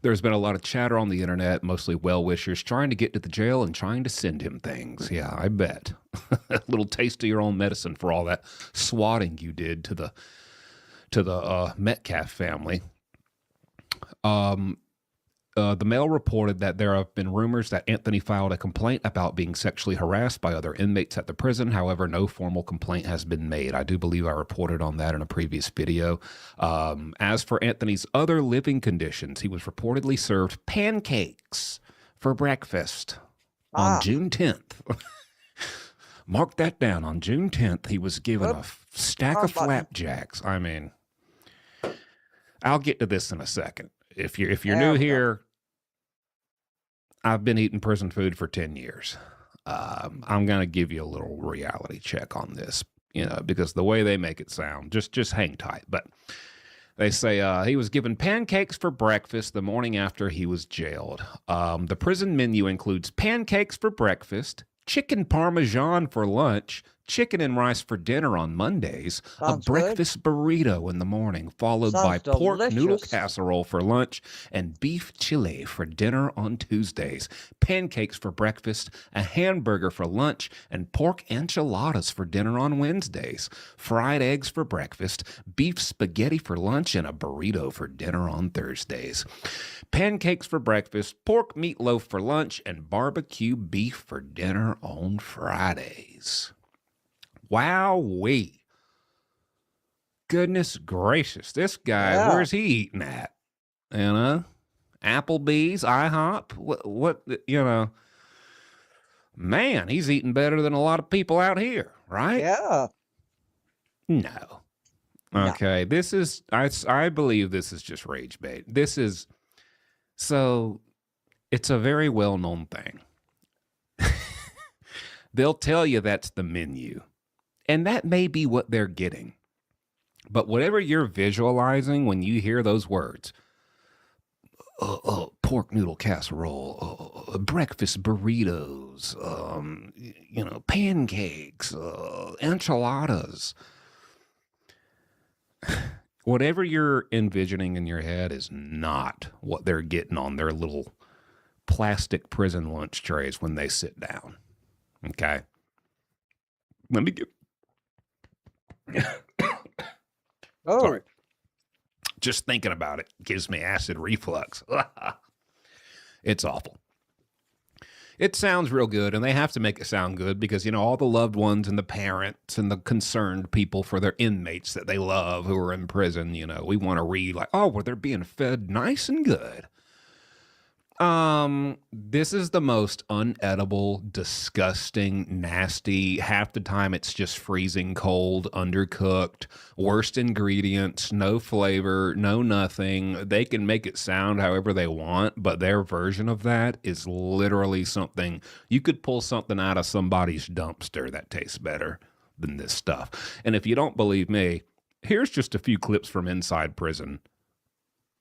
There's been a lot of chatter on the internet, mostly well-wishers, trying to get to the jail and trying to send him things. Yeah, I bet. A little taste of your own medicine for all that swatting you did to the Metcalf family. The Mail reported that there have been rumors that Anthony filed a complaint about being sexually harassed by other inmates at the prison. However, no formal complaint has been made. I do believe I reported on that in a previous video. As for Anthony's other living conditions, he was reportedly served pancakes for breakfast on June 10th. Mark that down. On June 10th, he was given a stack of flapjacks. I mean, I'll get to this in a second. If you're new here, I've been eating prison food for 10 years. I'm going to give you a little reality check on this, because the way they make it sound, just hang tight. But they say he was given pancakes for breakfast the morning after he was jailed. The prison menu includes pancakes for breakfast, chicken parmesan for lunch, chicken and rice for dinner on Mondays, sounds a breakfast burrito in the morning, followed by Sounds pork noodle delicious. casserole for lunch and beef chili for dinner on Tuesdays, pancakes for breakfast, a hamburger for lunch, and pork enchiladas for dinner on Wednesdays, fried eggs for breakfast, beef spaghetti for lunch, and a burrito for dinner on Thursdays. Pancakes for breakfast, pork meatloaf for lunch, and barbecue beef for dinner on Fridays. Wowee. Goodness gracious. This guy, Yeah. where's he eating at? Applebee's, IHOP? What, man, he's eating better than a lot of people out here, right? Yeah. No. No. Okay, this is, I believe this is just rage bait. So it's a very well-known thing. They'll tell you that's the menu. And that may be what they're getting. But whatever you're visualizing when you hear those words, pork noodle casserole, breakfast burritos, pancakes, enchiladas, whatever you're envisioning in your head is not what they're getting on their little plastic prison lunch trays when they sit down. Okay? Let me get... Oh, Sorry. Just thinking about it gives me acid reflux. It's awful. It sounds real good, and they have to make it sound good because, you know, all the loved ones and the parents and the concerned people for their inmates that they love who are in prison, you know, we want to read like, oh, well, they're being fed nice and good. This is the most unedible, disgusting, nasty. Half the time it's just freezing cold, undercooked, worst ingredients, no flavor, no nothing. They can make it sound however they want, but their version of that is literally something you could pull something out of somebody's dumpster that tastes better than this stuff. And if you don't believe me, here's just a few clips from inside prison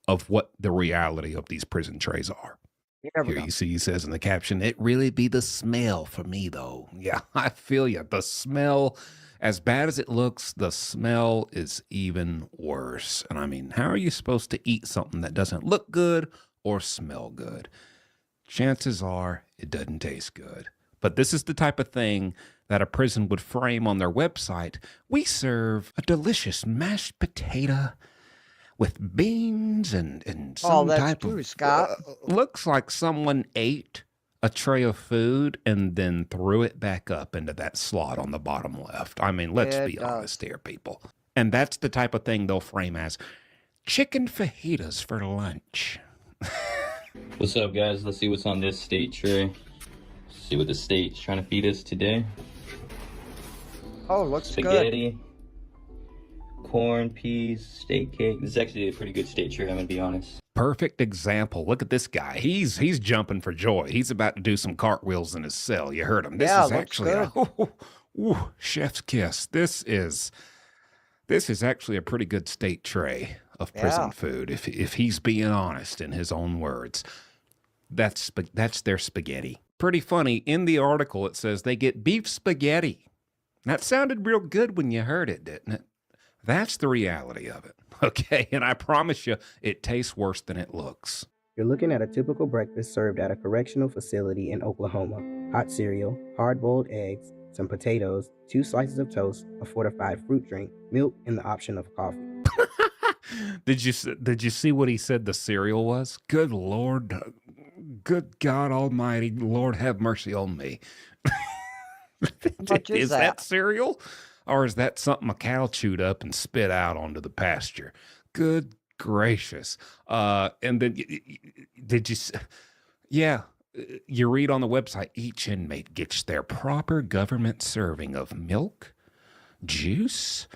of what the reality of these prison trays are. Here you see, he says in the caption, it really be the smell for me, though. Yeah, I feel you. The smell, as bad as it looks, the smell is even worse. And I mean, how are you supposed to eat something that doesn't look good or smell good? Chances are it doesn't taste good. But this is the type of thing that a prison would frame on their website. We serve a delicious mashed potato with beans and some that's type true, of Scott. looks like someone ate a tray of food and then threw it back up into that slot on the bottom left. I mean, let's It be does. honest here, people. And that's the type of thing they'll frame as chicken fajitas for lunch. What's up, guys? Let's see what's on this state tray. See what the state's trying to feed us today. Oh, looks good. Spaghetti, corn, peas, steak cake. This is actually a pretty good state tray, I'm gonna be honest. Perfect example. Look at this guy. He's jumping for joy. He's about to do some cartwhils in his cell. You heard him. This Yeah, is looks actually chef's kiss. This is actually a pretty good state tray of prison Yeah. food. If he's being honest in his own words, that's their spaghetti. Pretty funny. In the article, it says they get beef spaghetti. That sounded real good when you heard it, didn't it? That's the reality of it. Okay, and I promise you, it tastes worse than it looks. You're looking at a typical breakfast served at a correctional facility in Oklahoma. Hot cereal, hard-boiled eggs, some potatoes, 2 slices of toast, a fortified fruit drink, milk, and the option of coffee. Did you see what he said the cereal was? Good Lord, good God Almighty, Lord have mercy on me. much is that? Cereal? Or is that something a cow chewed up and spit out onto the pasture? Good gracious. And then did you, yeah, you read on the website, each inmate gets their proper government serving of milk, juice,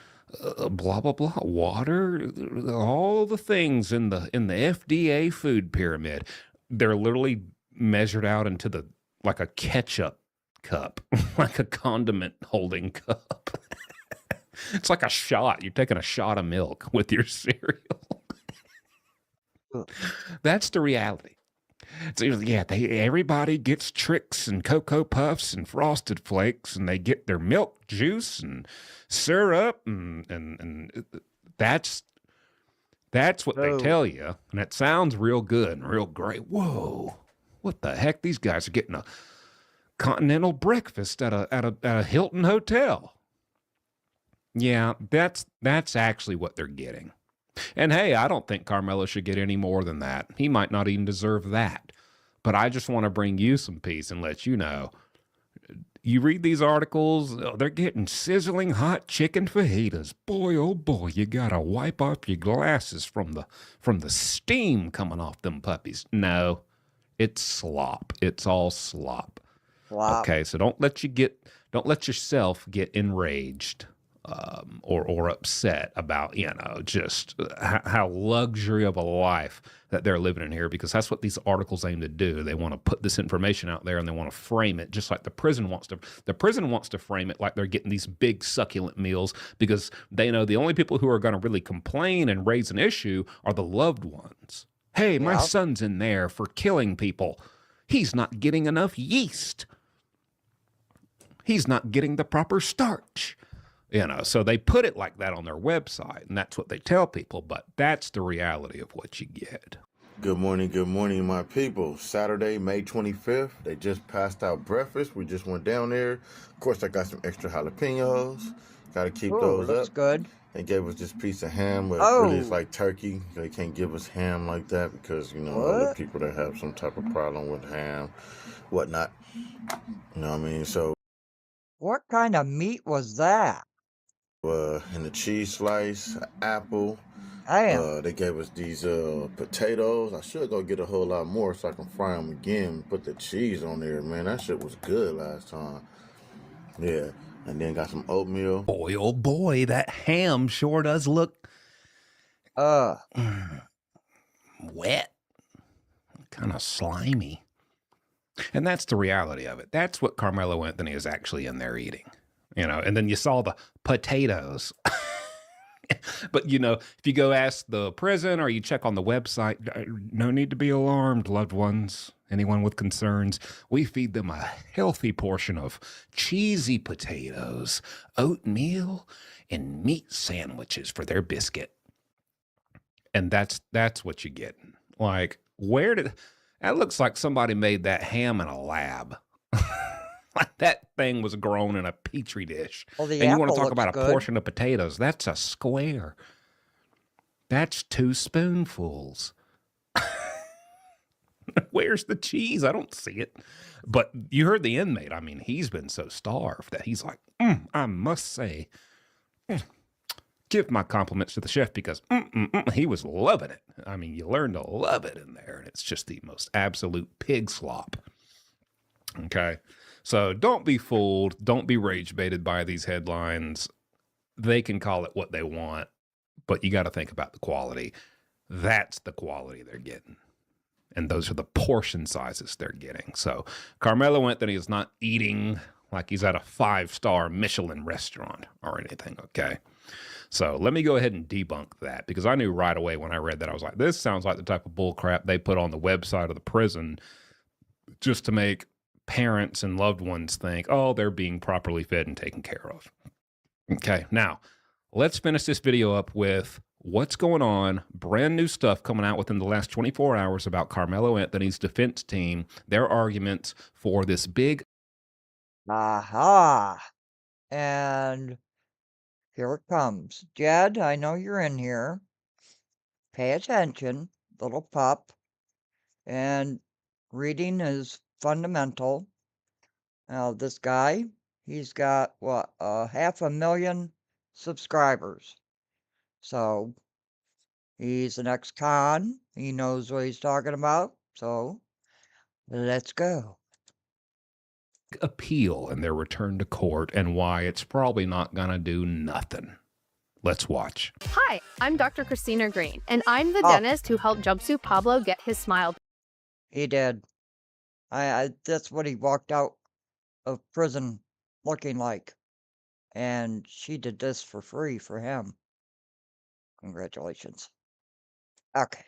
blah, blah, blah, water, all the things in the FDA food pyramid. They're literally measured out into like a ketchup cup, like a condiment holding cup. It's like a shot. You're taking a shot of milk with your cereal. That's the reality. So, yeah, everybody gets Trix and Cocoa Puffs and Frosted Flakes, and they get their milk, juice, and syrup, and that's what they tell you, and it sounds real good and real great. Whoa, what the heck? These guys are getting a continental breakfast at a Hilton hotel. Yeah, that's actually what they're getting. And hey, I don't think Carmelo should get any more than that. He might not even deserve that. But I just want to bring you some peace and let you know. You read these articles, they're getting sizzling hot chicken fajitas. Boy, oh boy, you gotta wipe off your glasses from the steam coming off them puppies. No, it's slop. It's all slop. Wow. Okay, so don't let yourself get enraged or upset about, just how luxury of a life that they're living in here, because that's what these articles aim to do. They want to put this information out there and they want to frame it just like the prison wants to. The prison wants to frame it like they're getting these big succulent meals because they know the only people who are going to really complain and raise an issue are the loved ones. Hey, my son's in there for killing people. He's not getting enough yeast. He's not getting the proper starch. So they put it like that on their website, and that's what they tell people, but that's the reality of what you get. Good morning, my people. Saturday, May 25th. They just passed out breakfast. We just went down there. Of course, I got some extra jalapenos. Got to keep those looks up. good. They gave us this piece of ham, but really it's like turkey. They can't give us ham like that because, other people that have some type of problem with ham. whatnot. You know what I mean? So, What kind of meat was that? and the cheese slice, apple. Damn. They gave us these potatoes. I should go get a whole lot more so I can fry them again. Put the cheese on there, man. That shit was good last time. Yeah, and then got some oatmeal. Boy, oh boy, that ham sure does look wet, kind of slimy. And that's the reality of it. That's what Carmelo Anthony is actually in there eating, you know. And then you saw the potatoes. But, you know, if you go ask the prison or you check on the website, no need to be alarmed, loved ones. Anyone with concerns, we feed them a healthy portion of cheesy potatoes, oatmeal, and meat sandwiches for their biscuit. And that's what you get. Like, where did that looks like somebody made that ham in a lab. Like that thing was grown in a petri dish. Well, the And you want to apple talk about a looks good. portion of potatoes? That's a square. That's 2 spoonfuls. Where's the cheese? I don't see it. But you heard the inmate. I mean, he's been so starved that he's like, I must say, give my compliments to the chef because he was loving it. I mean, you learn to love it in there, and it's just the most absolute pig slop. Okay? So don't be fooled. Don't be rage baited by these headlines. They can call it what they want, but you got to think about the quality. That's the quality they're getting. And those are the portion sizes they're getting. So Carmelo Anthony is not eating like he's at a 5-star Michelin restaurant or anything, okay? So let me go ahead and debunk that because I knew right away when I read that, I was like, this sounds like the type of bull crap they put on the website of the prison just to make parents and loved ones think, oh, they're being properly fed and taken care of. Okay, now let's finish this video up with what's going on. Brand new stuff coming out within the last 24 hours about Carmelo Anthony's defense team, their arguments for this big. Aha. And here it comes. Jed, I know you're in here. Pay attention, little pup. And reading is fundamental. Now, this guy, he's got, what, 500,000 subscribers. So, he's an ex-con. He knows what he's talking about. So, let's go. Appeal and their return to court and why it's probably not going to do nothing. Let's watch. Hi, I'm Dr. Christina Green, and I'm the Oh. dentist who helped Jumpsuit Pablo get his smile. He did. That's what he walked out of prison looking like. And she did this for free for him. Congratulations. Okay.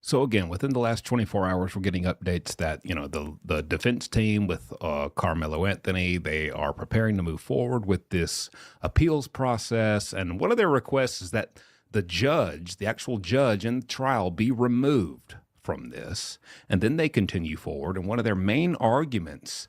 So again, within the last 24 hours, we're getting updates that, you know, the defense team with Carmelo Anthony, they are preparing to move forward with this appeals process. And one of their requests is that the judge, the actual judge in the trial, be removed from this. And then they continue forward. And one of their main arguments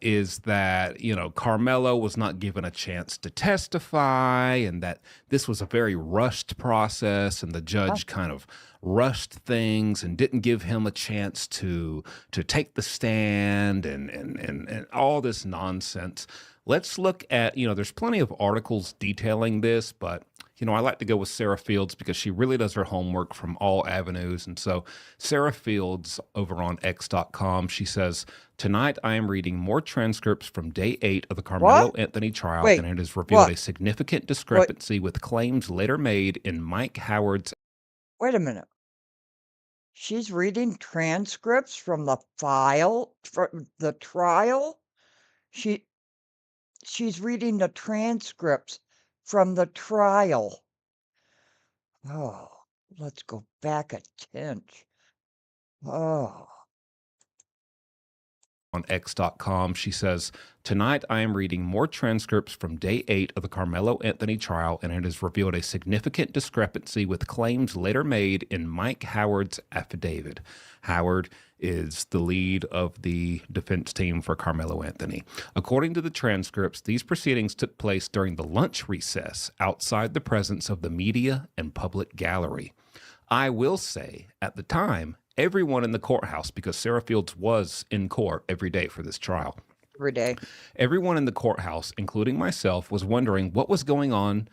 is that, you know, Carmelo was not given a chance to testify and that this was a very rushed process and the judge kind of rushed things and didn't give him a chance to take the stand and all this nonsense. Let's look at, you know, there's plenty of articles detailing this, but you know, I like to go with Sarah Fields because she really does her homework from all avenues. And so Sarah Fields over on X.com, she says, tonight I am reading more transcripts from day 8 of the Carmelo Anthony trial, Wait, and it has revealed what? a significant discrepancy with claims later made in Mike Howard's. Wait a minute. She's reading transcripts from the file, from the trial? She's reading the transcripts from the trial. Oh, let's go back a tinge. Oh. On X.com, she says, tonight I am reading more transcripts from day 8 of the Carmelo Anthony trial, and it has revealed a significant discrepancy with claims later made in Mike Howard's affidavit. Howard is the lead of the defense team for Carmelo Anthony. According to the transcripts, these proceedings took place during the lunch recess outside the presence of the media and public gallery. I will say, at the time, everyone in the courthouse, because Sarah Fields was in court every day for this trial, Every day. everyone in the courthouse, including myself, was wondering what was going on.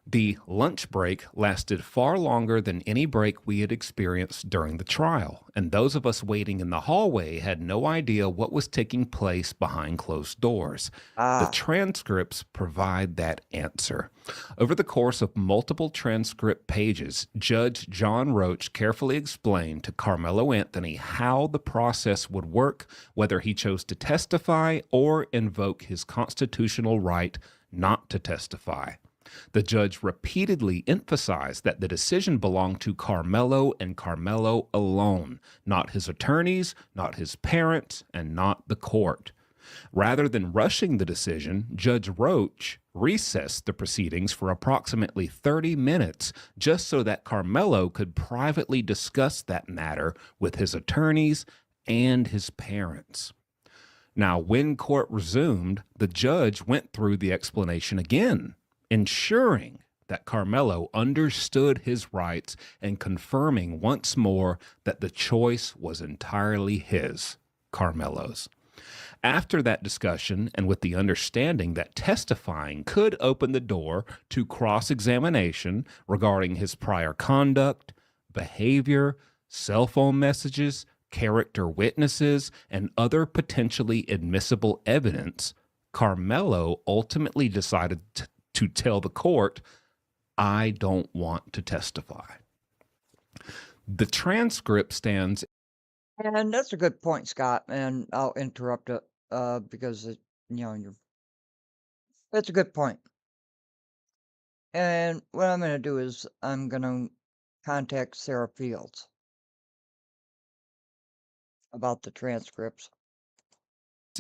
The lunch break lasted far longer than any break we had experienced during the trial, and those of us waiting in the hallway had no idea what was taking place behind closed doors. The Ah, transcripts provide that answer. Over the course of multiple transcript pages, Judge John Roach carefully explained to Carmelo Anthony how the process would work, whether he chose to testify or invoke his constitutional right not to testify. The judge repeatedly emphasized that the decision belonged to Carmelo and Carmelo alone, not his attorneys, not his parents, and not the court. Rather than rushing the decision, Judge Roach recessed the proceedings for approximately 30 minutes just so that Carmelo could privately discuss that matter with his attorneys and his parents. Now, when court resumed, the judge went through the explanation again, ensuring that Carmelo understood his rights and confirming once more that the choice was entirely his, Carmelo's. After that discussion, and with the understanding that testifying could open the door to cross examination regarding his prior conduct, behavior, cell phone messages, character witnesses, and other potentially admissible evidence, Carmelo ultimately decided to tell the court, "I don't want to testify." The transcript stands. and that's a good point, Scott. And I'll interrupt it because it's a good point. And what I'm going to do is I'm going to contact Sarah Fields about the transcripts.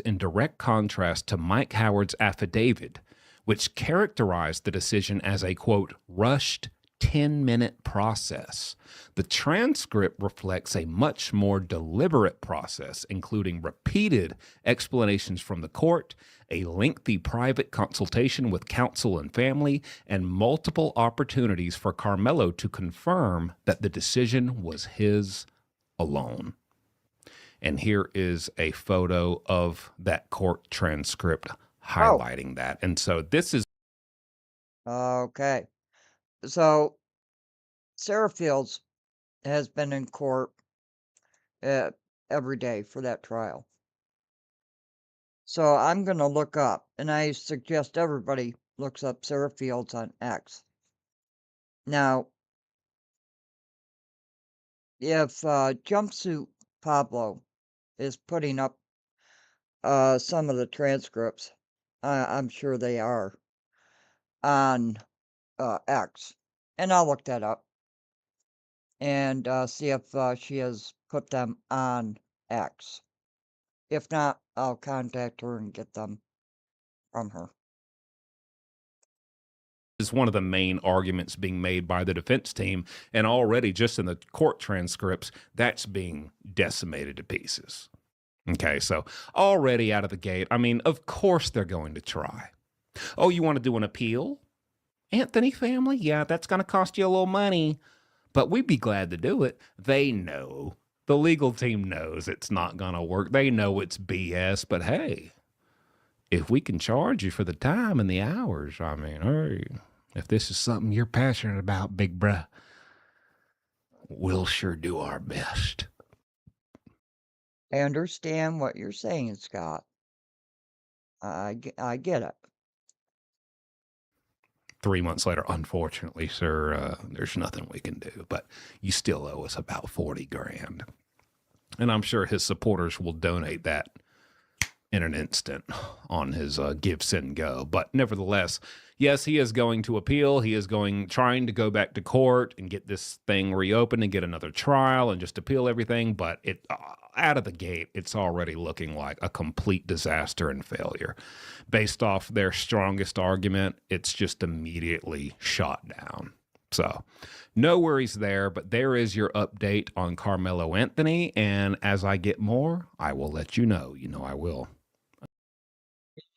In direct contrast to Mike Howard's affidavit, which characterized the decision as a, quote, rushed 10-minute process. The transcript reflects a much more deliberate process, including repeated explanations from the court, a lengthy private consultation with counsel and family, and multiple opportunities for Carmelo to confirm that the decision was his alone. And here is a photo of that court transcript highlighting that. And so this is Okay. So Sarah Fields has been in court every day for that trial. So I'm going to look up, and I suggest everybody looks up Sarah Fields on X. Now, if Jumpsuit Pablo is putting up some of the transcripts, I'm sure they are, on X. And I'll look that up and see if she has put them on X. If not, I'll contact her and get them from her. one of the main arguments being made by the defense team. And already, just in the court transcripts, that's being decimated to pieces. Okay, so already out of the gate, I mean, of course they're going to try. Oh, you want to do an appeal? Anthony family? Yeah, that's going to cost you a little money, but we'd be glad to do it. They know. The legal team knows it's not going to work. They know it's BS, but hey, if we can charge you for the time and the hours, I mean, hey, if this is something you're passionate about, big bruh, we'll sure do our best. I understand what you're saying, Scott. I get it. 3 months later, unfortunately, sir, there's nothing we can do, but you still owe us about 40 grand. And I'm sure his supporters will donate that in an instant on his Give, Send, Go. But nevertheless, yes, he is going to appeal. He is trying to go back to court and get this thing reopened and get another trial and just appeal everything. But it out of the gate, it's already looking like a complete disaster and failure. Based off their strongest argument, it's just immediately shot down. So no worries there, but there is your update on Carmelo Anthony. And as I get more, I will let you know. You know I will.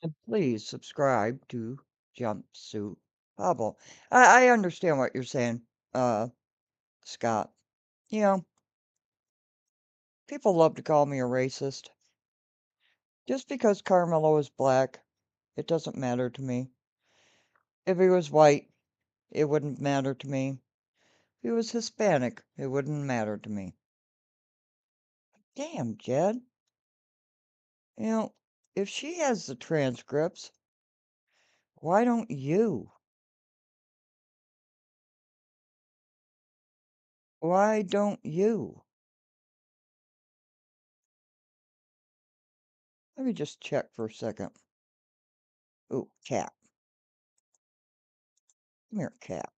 And please subscribe to Jumpsuit Pablo. I understand what you're saying, Scott. You know, People love to call me a racist. Just because Carmelo is black, it doesn't matter to me. If he was white, it wouldn't matter to me. If he was Hispanic, it wouldn't matter to me. Damn, Jed. You know, if she has the transcripts, why don't you? Why don't you? Let me just check for a second. Ooh, cat. Come here, cat.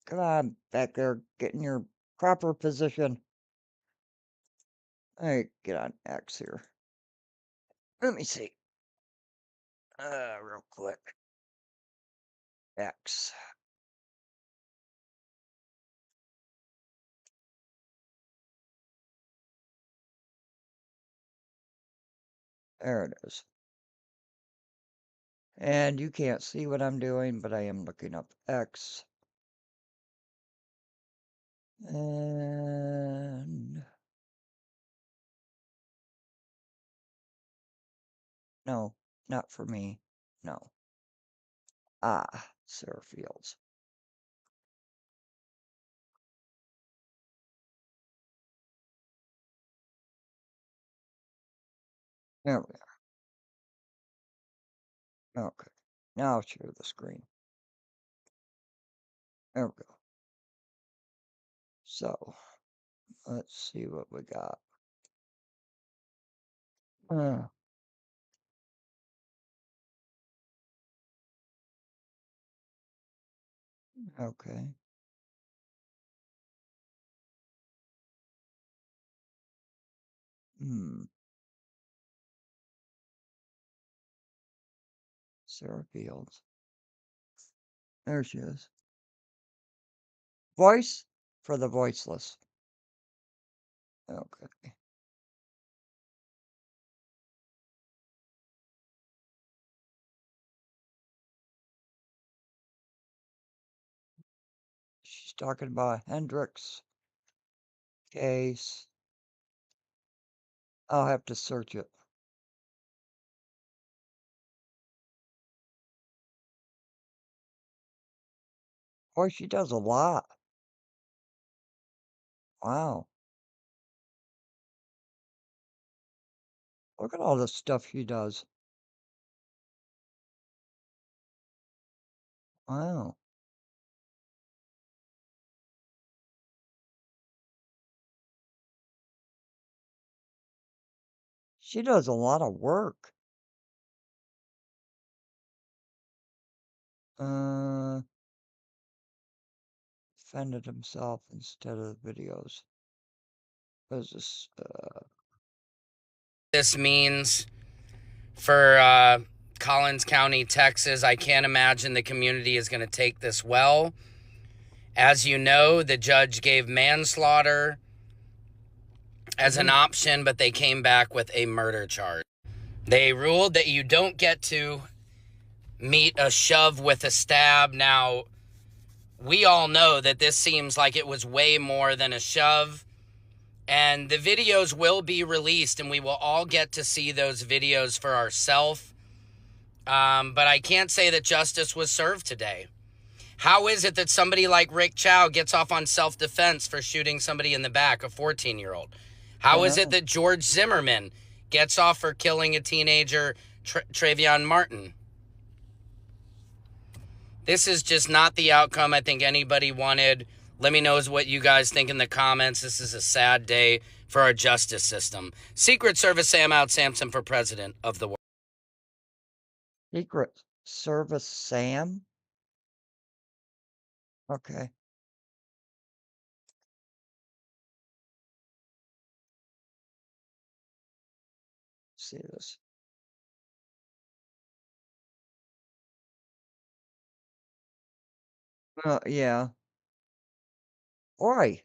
Come on, back there. Get in your proper position. Alright, get on X here. Let me see. Real quick. X. There it is. And you can't see what I'm doing, but I am looking up X. And no, not for me. No. Ah, Sarah Fields. There we are. Okay. Now I'll share the screen. There we go. So, let's see what we got. Uh, okay. Hmm. Sarah Fields. There she is. Voice for the voiceless. Okay. She's talking about Hendrix case. I'll have to search it. Boy, she does a lot. Wow. Look at all the stuff she does. Wow. She does a lot of work. Uh, defended himself instead of the videos. What is this? This means for Collins County, Texas. I can't imagine the community is going to take this well. As you know, the judge gave manslaughter as an option, but they came back with a murder charge. They ruled that you don't get to meet a shove with a stab. Now, we all know that this seems like it was way more than a shove. And the videos will be released, and we will all get to see those videos for ourselves. But I can't say that justice was served today. How is it that somebody like Rick Chow gets off on self-defense for shooting somebody in the back, a 14-year-old? How is it that George Zimmerman gets off for killing a teenager, Travion Martin? This is just not the outcome I think anybody wanted. Let me know what you guys think in the comments. This is a sad day for our justice system. Secret Service Sam Out Sampson for president of the world. Secret Service Sam? Okay. Let's see this. Yeah. Oi.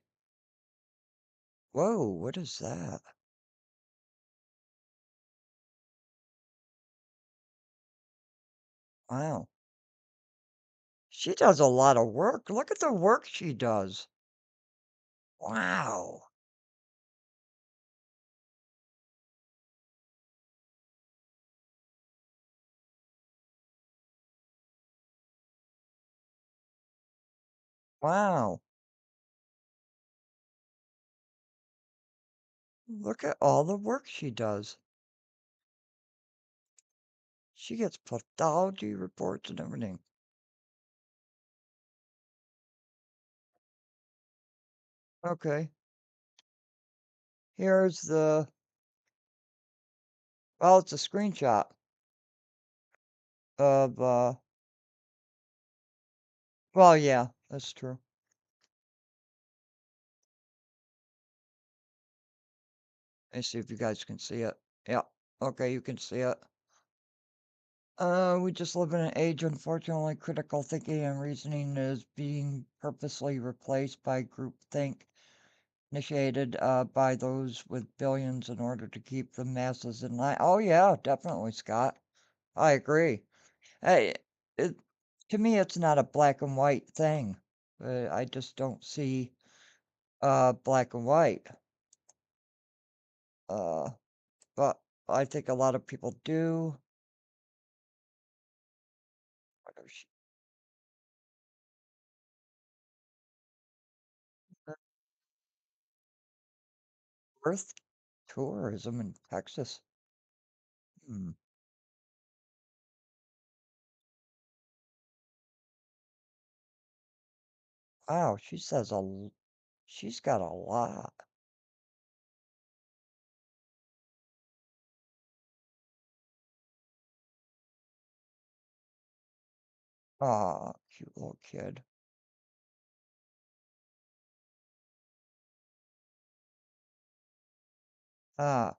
Whoa, what is that? Wow. She does a lot of work. Look at the work she does. Wow. Wow. Look at all the work she does. She gets pathology reports and everything. Okay. Here's the, well, it's a screenshot of, well, yeah, that's true. Let's see if you guys can see it. Yeah. Okay, you can see it. We just live in an age, unfortunately, critical thinking and reasoning is being purposely replaced by groupthink, initiated by those with billions in order to keep the masses in line. Oh yeah, definitely, Scott. I agree. Hey, it, to me, it's not a black and white thing. I just don't see black and white. Uh, but I think a lot of people do. What are she- Earth tourism in Texas. Hmm. Wow, she's got a lot. Aw, cute little kid. Ah,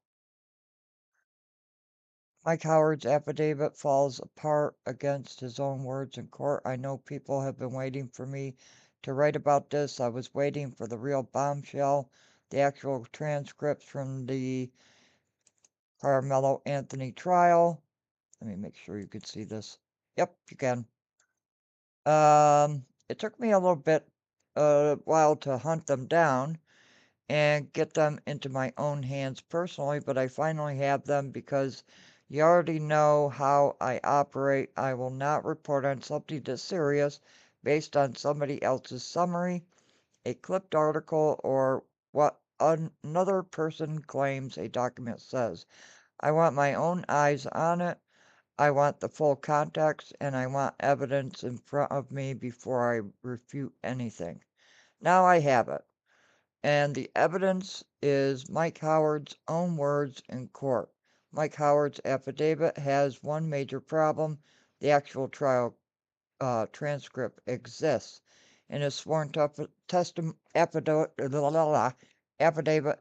Mike Howard's affidavit falls apart against his own words in court. I know people have been waiting for me to write about this. I was waiting for the real bombshell, the actual transcripts from the Carmelo Anthony trial. Let me make sure you can see this. Yep, you can. It took me a little bit, while to hunt them down and get them into my own hands personally, but I finally have them because you already know how I operate. I will not report on something this serious based on somebody else's summary, a clipped article, or what another person claims a document says. I want my own eyes on it. I want the full context, and I want evidence in front of me before I refute anything. Now I have it. And the evidence is Mike Howard's own words in court. Mike Howard's affidavit has one major problem. The actual trial transcript exists. In his sworn affidavit,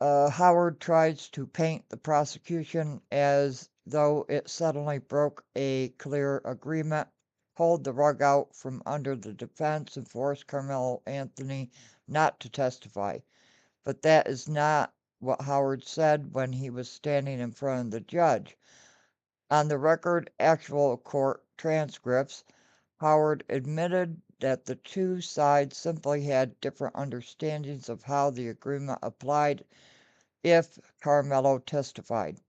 Howard tries to paint the prosecution as though it suddenly broke a clear agreement, pulled the rug out from under the defense, and forced Carmelo Anthony not to testify. But that is not what Howard said when he was standing in front of the judge. On the record, actual court transcripts, Howard admitted that the two sides simply had different understandings of how the agreement applied if Carmelo testified.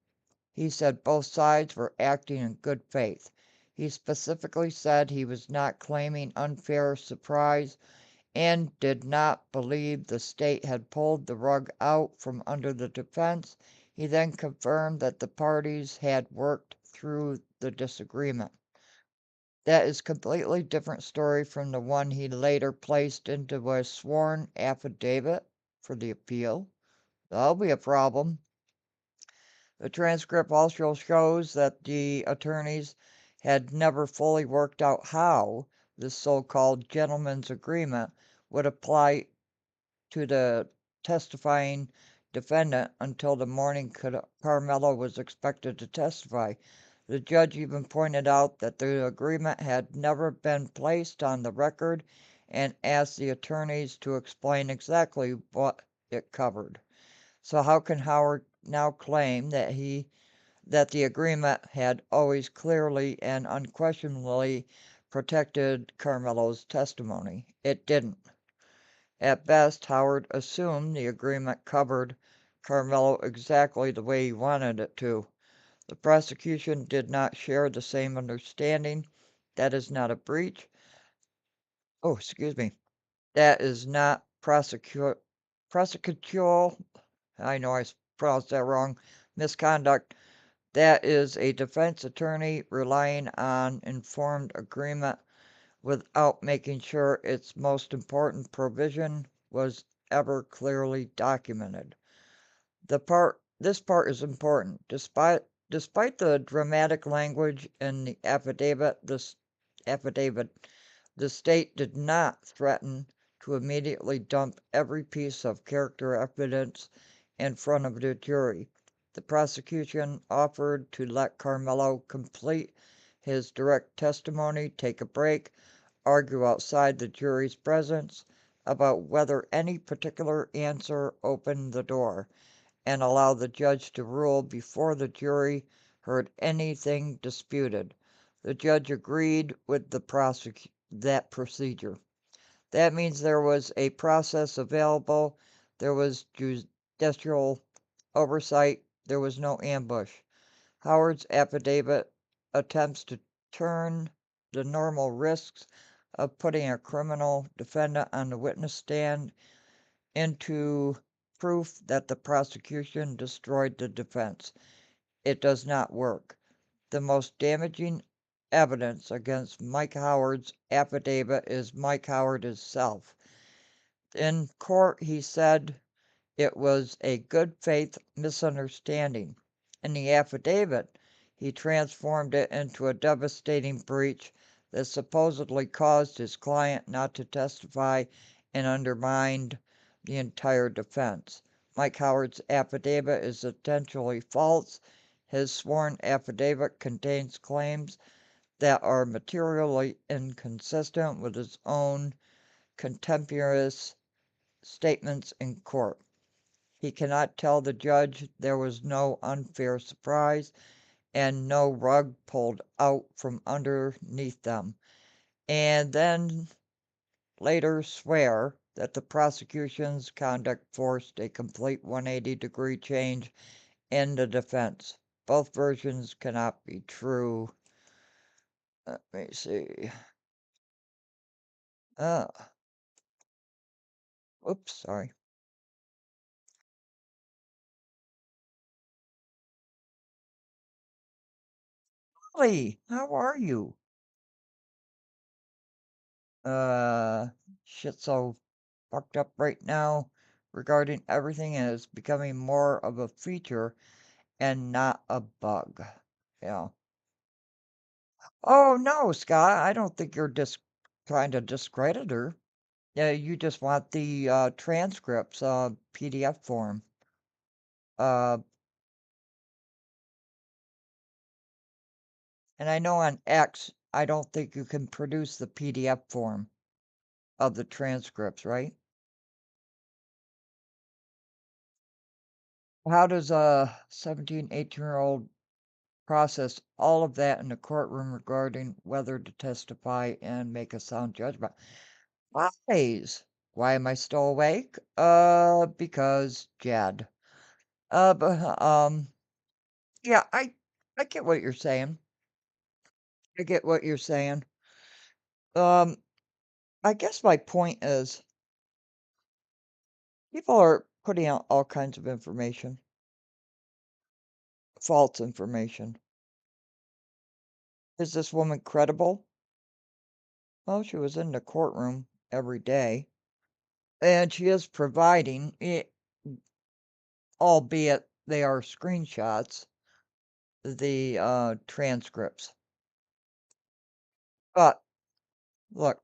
He said both sides were acting in good faith. He specifically said he was not claiming unfair surprise and did not believe the state had pulled the rug out from under the defense. He then confirmed that the parties had worked through the disagreement. That is completely different story from the one he later placed into a sworn affidavit for the appeal. That'll be a problem. The transcript also shows that the attorneys had never fully worked out how this so-called gentleman's agreement would apply to the testifying defendant until the morning Carmelo was expected to testify. The judge even pointed out that the agreement had never been placed on the record and asked the attorneys to explain exactly what it covered. So how can Howard now claim that the agreement had always clearly and unquestionably protected Carmelo's testimony? It didn't. At best, Howard assumed the agreement covered Carmelo exactly the way he wanted it to. The prosecution did not share the same understanding. That is not a breach. Oh, excuse me. That is not prosecutorial. I know pronounced that wrong. Misconduct. That is a defense attorney relying on informed agreement without making sure its most important provision was ever clearly documented. This part is important. Despite the dramatic language in the affidavit, the state did not threaten to immediately dump every piece of character evidence in front of the jury. The prosecution offered to let Carmelo complete his direct testimony, take a break, argue outside the jury's presence about whether any particular answer opened the door, and allow the judge to rule before the jury heard anything disputed. The judge agreed with that procedure. That means there was a process available, there was judicial oversight, there was no ambush. Howard's affidavit attempts to turn the normal risks of putting a criminal defendant on the witness stand into proof that the prosecution destroyed the defense. It does not work. The most damaging evidence against Mike Howard's affidavit is Mike Howard himself. In court, he said it was a good faith misunderstanding. In the affidavit, he transformed it into a devastating breach that supposedly caused his client not to testify and undermined the entire defense. Mike Howard's affidavit is essentially false. His sworn affidavit contains claims that are materially inconsistent with his own contemporaneous statements in court. He cannot tell the judge there was no unfair surprise and no rug pulled out from underneath them, and then later swear that the prosecution's conduct forced a complete 180-degree change in the defense. Both versions cannot be true. Let me see. Ah, oops, sorry. Holly, how are you? Uh, shit's so fucked up right now regarding everything, and it's becoming more of a feature and not a bug. Yeah. Oh no, Scott, I don't think you're just trying to discredit her. Yeah, you just want the transcripts, PDF form. Uh, and I know on X, I don't think you can produce the PDF form of the transcripts, right? How does a 17, 18-year-old process all of that in the courtroom regarding whether to testify and make a sound judgment? Wise. Why am I still awake? Because Jed. But, yeah, I get what you're saying. I get what you're saying. Um, I guess my point is people are putting out all kinds of information, false information. Is this woman credible? Well, she was in the courtroom every day, and she is providing it, albeit they are screenshots, the transcripts. But look,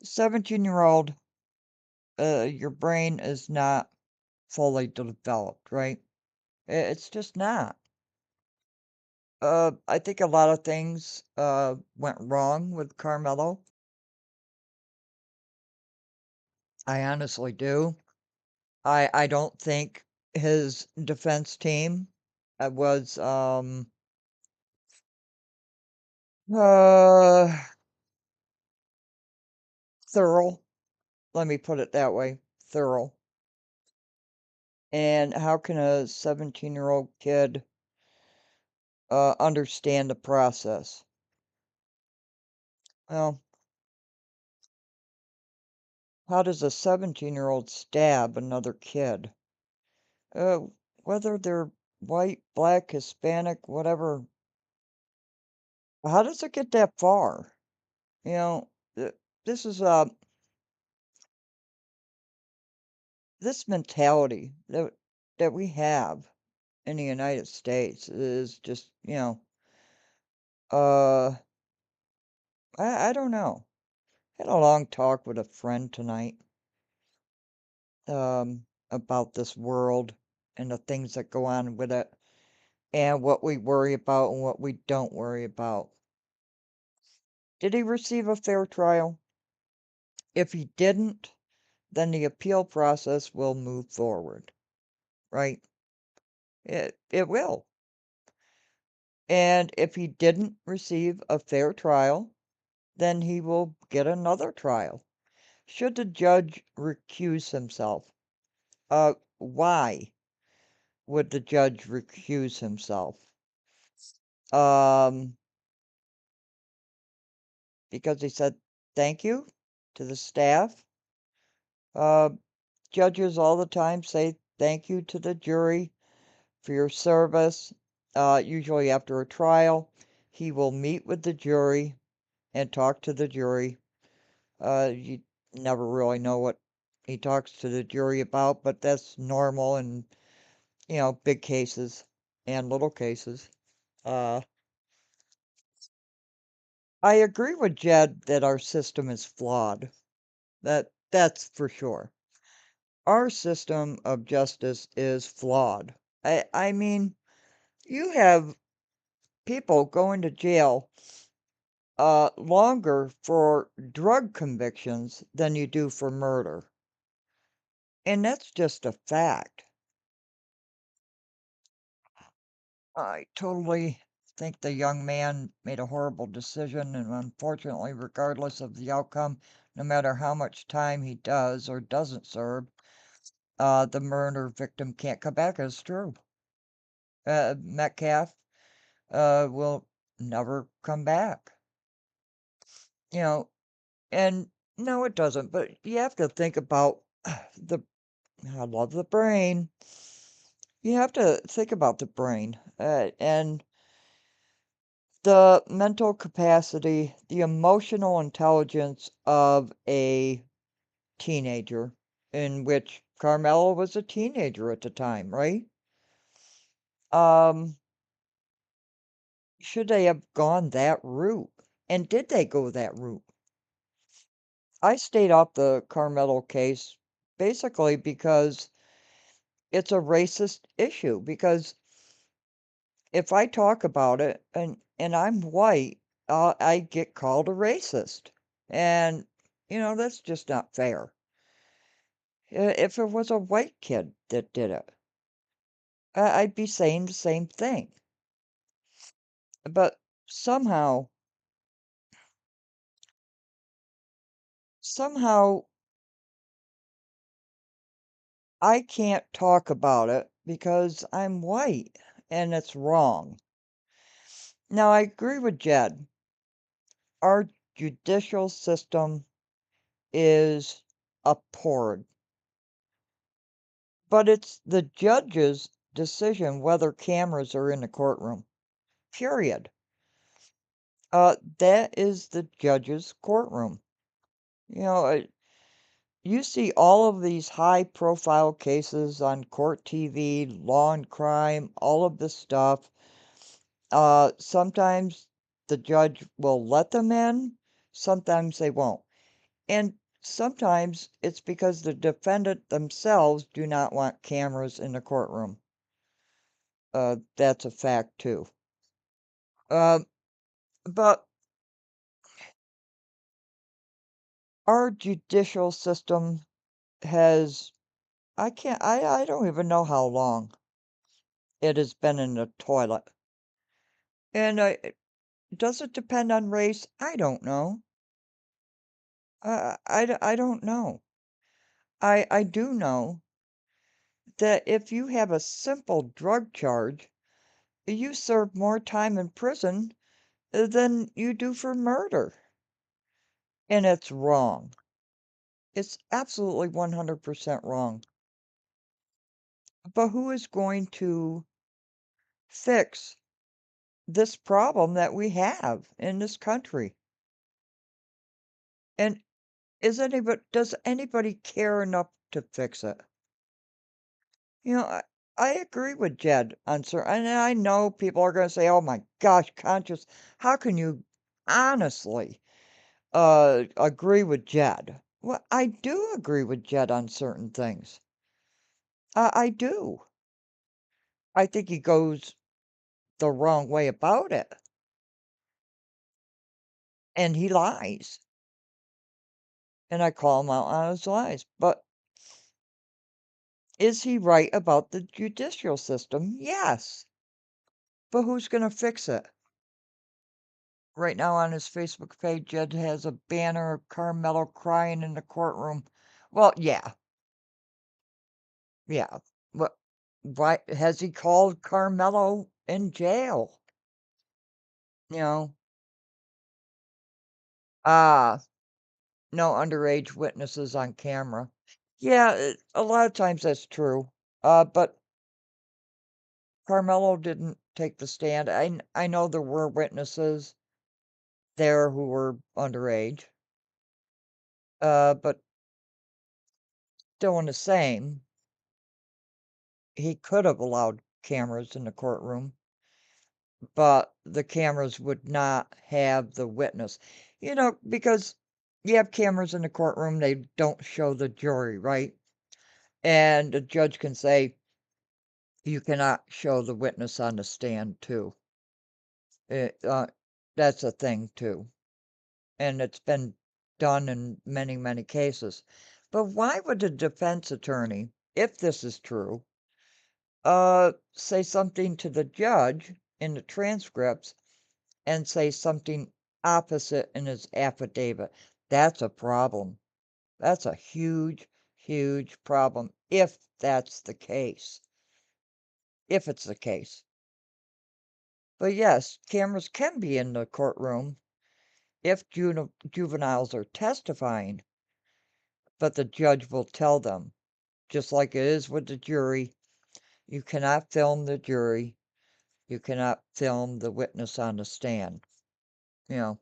17-year-old, your brain is not fully developed, right? It's just not. I think a lot of things went wrong with Carmelo. I honestly do. I don't think his defense team was uh thorough. Let me put it that way, thorough. And how can a 17-year-old kid understand the process? Well, How does a 17-year-old stab another kid? Uh, Whether they're white, black, Hispanic, whatever, how does it get that far? You know, this is this mentality that we have in the United States is just, uh, I don't know. Had a long talk with a friend tonight, about this world and the things that go on with it and what we worry about and what we don't worry about. Did he receive a fair trial? If he didn't, then the appeal process will move forward, right? It will. And if he didn't receive a fair trial, then he will get another trial. Should the judge recuse himself? Why would the judge recuse himself? Um, because he said thank you to the staff. Uh, Judges all the time say thank you to the jury for your service. Usually after a trial, he will meet with the jury and talk to the jury. You never really know what he talks to the jury about, but that's normal in, big cases and little cases. Uh, I agree with Jed that our system is flawed. That's for sure. Our system of justice is flawed. I mean, you have people going to jail longer for drug convictions than you do for murder. And that's just a fact. I totally think the young man made a horrible decision, and unfortunately, regardless of the outcome, no matter how much time he does or doesn't serve, the murder victim can't come back as true. Metcalf will never come back. You know, and no, it doesn't, but you have to think about the, I love the brain. You have to think about the brain and the mental capacity, the emotional intelligence of a teenager, in which Carmela was a teenager at the time, right? Um, should they have gone that route? And did they go that route? I stayed off the Carmelo case basically because it's a racist issue. Because if I talk about it and I'm white, I get called a racist. And, that's just not fair. If it was a white kid that did it, I'd be saying the same thing. But somehow, somehow I can't talk about it because I'm white and it's wrong. Now, I agree with Jed. Our judicial system is abhorred, but it's the judge's decision whether cameras are in the courtroom. Period. That is the judge's courtroom. You know, you see all of these high profile cases on court TV, law and crime, all of this stuff. Sometimes the judge will let them in, sometimes they won't. And sometimes it's because the defendant themselves do not want cameras in the courtroom. That's a fact too. But our judicial system has, I don't even know how long it has been in the toilet. And does it depend on race? I don't know. I don't know. I do know that if you have a simple drug charge, you serve more time in prison than you do for murder. And it's wrong. It's absolutely 100% wrong. But who is going to fix this problem that we have in this country? And does anybody care enough to fix it? You know, I agree with Jed on certain, and I know people are going to say, "Oh my gosh, conscious, how can you honestly agree with Jed?" Well, I do agree with Jed on certain things. I do. I think he goes the wrong way about it, and he lies, and I call him out on his lies. But is he right about the judicial system? Yes. But who's going to fix it? Right now on his Facebook page, Jed has a banner of Carmelo crying in the courtroom. Well, yeah, yeah. What? Why has he called Carmelo in jail? You know, ah, no underage witnesses on camera. Yeah, a lot of times that's true. But Carmelo didn't take the stand. I know there were witnesses there who were underage. But still in the same, he could have allowed cameras in the courtroom, but the cameras would not have the witness. You know, because you have cameras in the courtroom, they don't show the jury, right? And the judge can say, you cannot show the witness on the stand, too. It, that's a thing, too. And it's been done in many, many cases. But why would a defense attorney, if this is true, say something to the judge in the transcripts and say something opposite in his affidavit? That's a problem. That's a huge, huge problem if that's the case. If it's the case. But yes, cameras can be in the courtroom if juveniles are testifying, but the judge will tell them, just like it is with the jury, you cannot film the jury. You cannot film the witness on the stand. You know,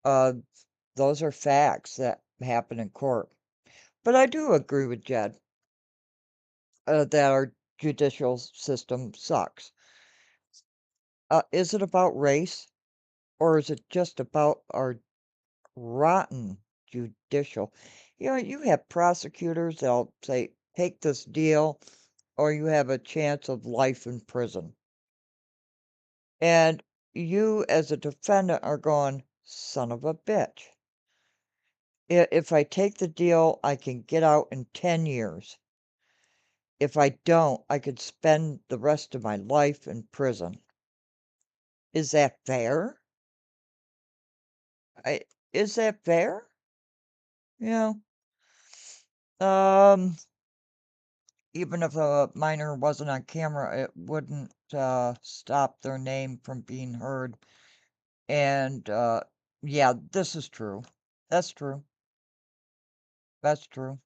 uh, those are facts that happen in court. But I do agree with Jed that our judicial system sucks. Is it about race or is it just about our rotten judicial? You know, you have prosecutors that'll say, take this deal or you have a chance of life in prison. And you, as a defendant, are going, son of a bitch. If I take the deal, I can get out in 10 years. If I don't, I could spend the rest of my life in prison. Is that fair? Is that fair? You know, even if a minor wasn't on camera, it wouldn't stop their name from being heard. And yeah, this is true. That's true. That's true.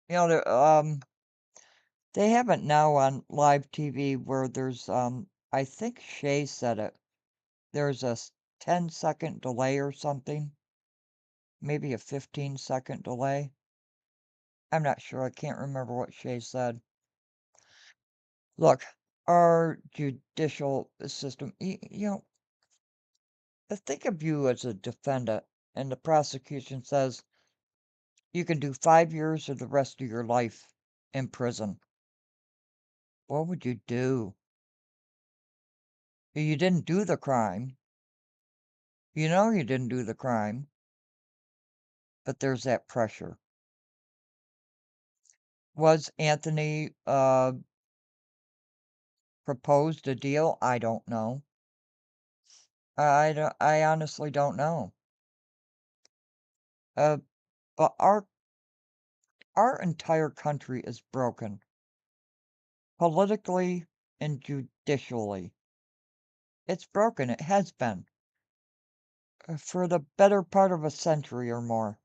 You know, they have it now on live TV where there's I think Shay said it. There's a 10-second delay or something. Maybe a 15-second delay. I'm not sure. I can't remember what Shay said. Look, our judicial system, you know, think of you as a defendant and the prosecution says you can do 5 years or the rest of your life in prison. What would you do? You didn't do the crime. You know you didn't do the crime. But there's that pressure. Was Anthony proposed a deal? I don't know. I honestly don't know. But our entire country is broken. Politically and judicially. It's broken. It has been. for the better part of a century or more.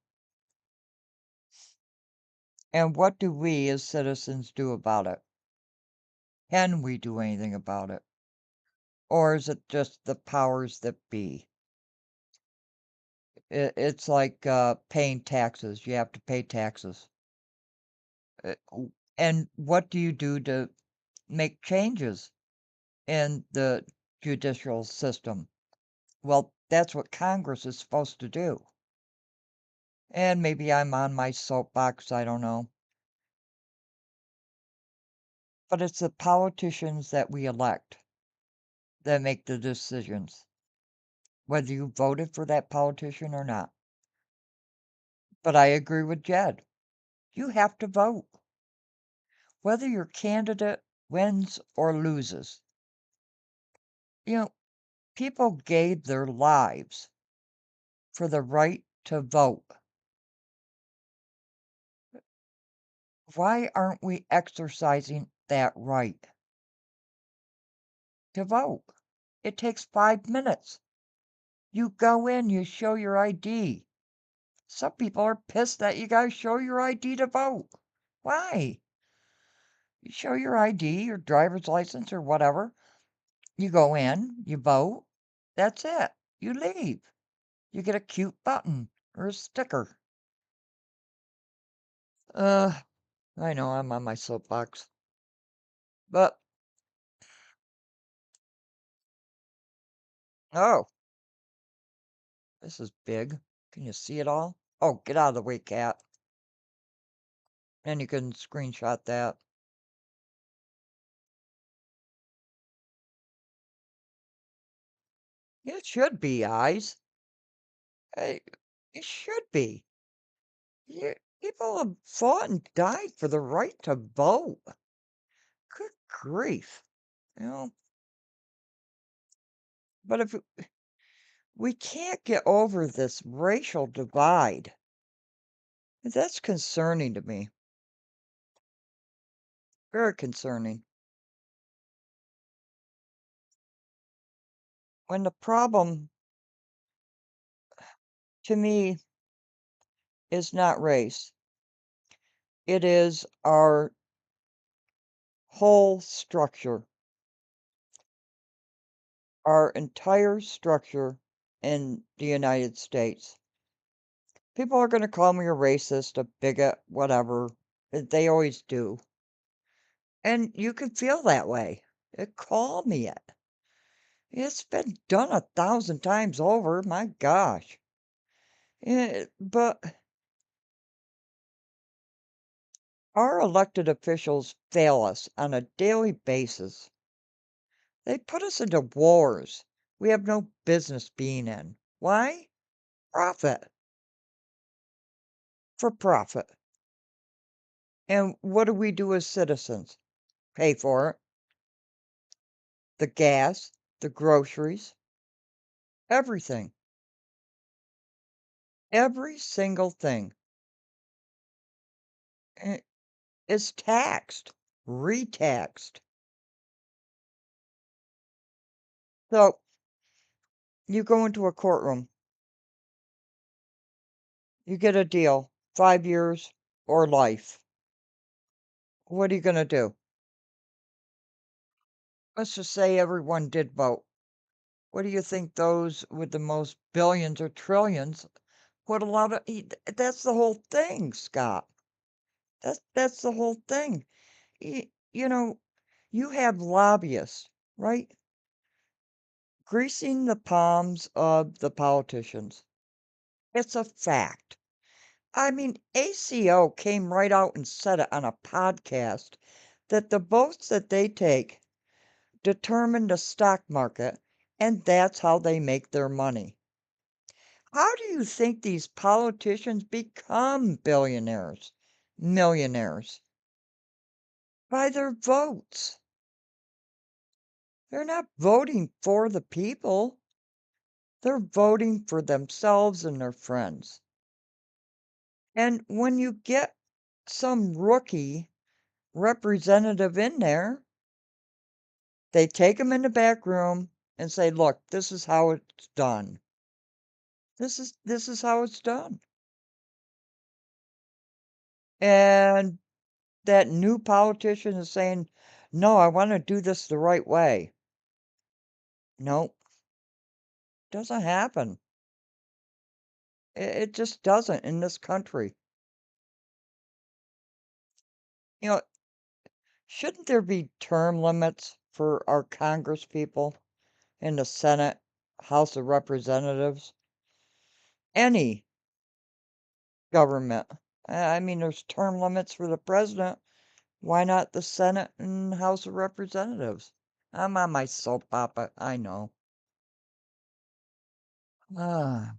And what do we as citizens do about it? Can we do anything about it? Or is it just the powers that be? It's like paying taxes. You have to pay taxes. And what do you do to make changes in the judicial system? Well, that's what Congress is supposed to do. And maybe I'm on my soapbox, I don't know. But it's the politicians that we elect that make the decisions, whether you voted for that politician or not. But I agree with Jed. You have to vote, whether your candidate wins or loses. You know, people gave their lives for the right to vote. Why aren't we exercising that right to vote? It takes 5 minutes. You go in, you show your ID. Some people are pissed that you gotta show your ID to vote. Why? You show your ID, your driver's license, or whatever. You go in, you vote. That's it. You leave. You get a cute button or a sticker. I know I'm on my soapbox. But, oh, this is big. Can you see it all? Oh, get out of the way, cat. And you can screenshot that. It should be, eyes. Hey, it should be. People have fought and died for the right to vote. Good grief. You know, but if we can't get over this racial divide, that's concerning to me. Very concerning. When the problem, to me, is not race, it is our whole structure, our entire structure in the United States. People are going to call me a racist, a bigot, whatever. They always do. And you can feel that way. Call me it. It's been done 1,000 times over. My gosh. But our elected officials fail us on a daily basis. They put us into wars we have no business being in. Why? Profit. For profit. And what do we do as citizens? Pay for it. The gas, the groceries, everything. Every single thing is taxed, retaxed. So you go into a courtroom, you get a deal, 5 years or life. What are you going to do? Let's just say everyone did vote. What do you think those with the most billions or trillions would allow to eat? That's the whole thing, Scott. That's the whole thing. You know, you have lobbyists, right? Greasing the palms of the politicians. It's a fact. I mean, ACO came right out and said it on a podcast that the votes that they take determine the stock market, and that's how they make their money. How do you think these politicians become billionaires, millionaires? By their votes. They're not voting for the people. They're voting for themselves and their friends. And when you get some rookie representative in there, they take him in the back room and say, look, this is how it's done. This is how it's done. And that new politician is saying, "No, I wanna do this the right way." Nope, doesn't happen. It just doesn't in this country. You know, shouldn't there be term limits for our Congress people in the Senate, House of Representatives, any government? I mean, there's term limits for the president. Why not the Senate and House of Representatives? I'm on my soapbox, I know. Ah,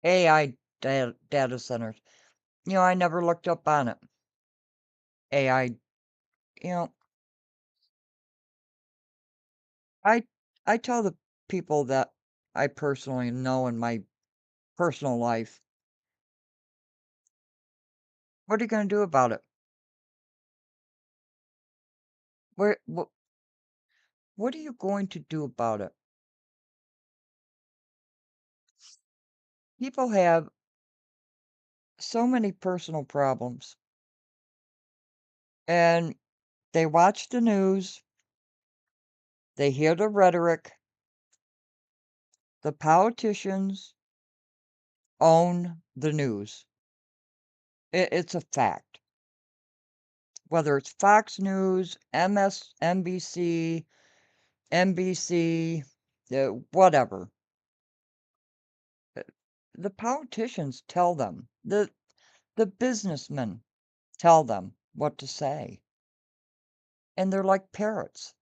AI data centers. I never looked up on it. AI, you know, I I tell the people that I personally know in my personal life, what are you gonna do about it? Where what are you going to do about it? People have so many personal problems, and they watch the news, they hear the rhetoric. The politicians own the news. It's a fact. Whether it's Fox News, MSNBC, NBC, whatever. The politicians tell them. The businessmen tell them what to say. And they're like parrots.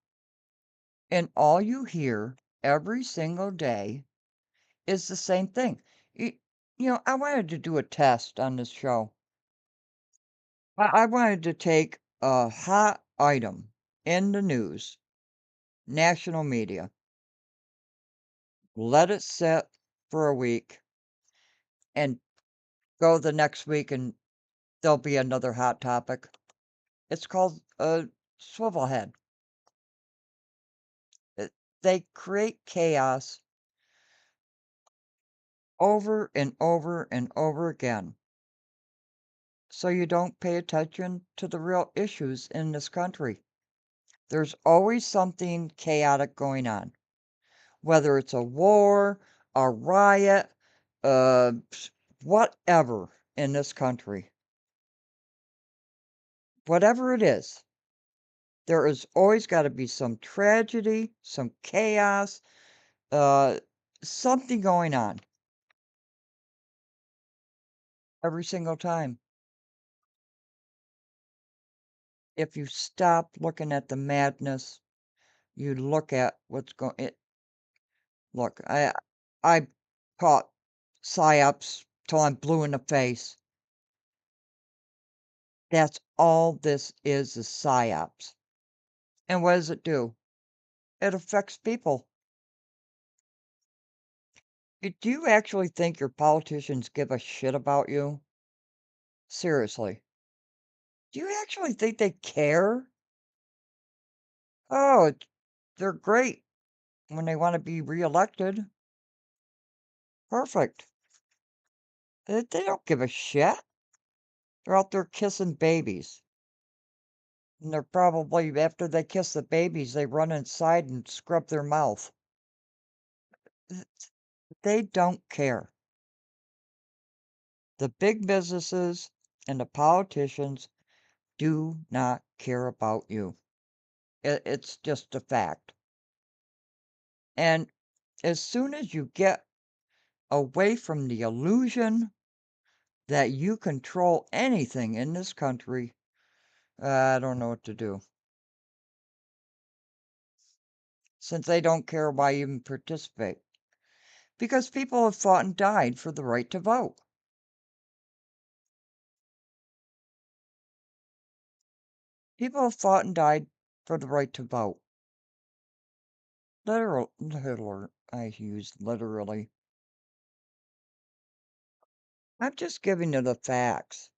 And all you hear every single day is the same thing. I wanted to do a test on this show. I wanted to take a hot item in the news, national media, let it sit for a week, and go the next week, and there'll be another hot topic. It's called a swivel head. They create chaos over and over and over again, so you don't pay attention to the real issues in this country. There's always something chaotic going on, whether it's a war, a riot, whatever in this country. Whatever it is, there is always got to be some tragedy, some chaos, uh, something going on every single time. If you stop looking at the madness, you look at what's going. Look, I caught psyops till I'm blue in the face. That's all this is psyops. And what does it do? It affects people. Do you actually think your politicians give a shit about you? Seriously. Do you actually think they care? Oh, they're great when they want to be reelected. Perfect. They don't give a shit. They're out there kissing babies. And they're probably, after they kiss the babies, they run inside and scrub their mouth. Th- They don't care. The big businesses and the politicians do not care about you. It's just a fact. And as soon as you get away from the illusion that you control anything in this country, I don't know what to do. Since they don't care why you even participate. Because people have fought and died for the right to vote. People have fought and died for the right to vote. I use literally. I'm just giving you the facts.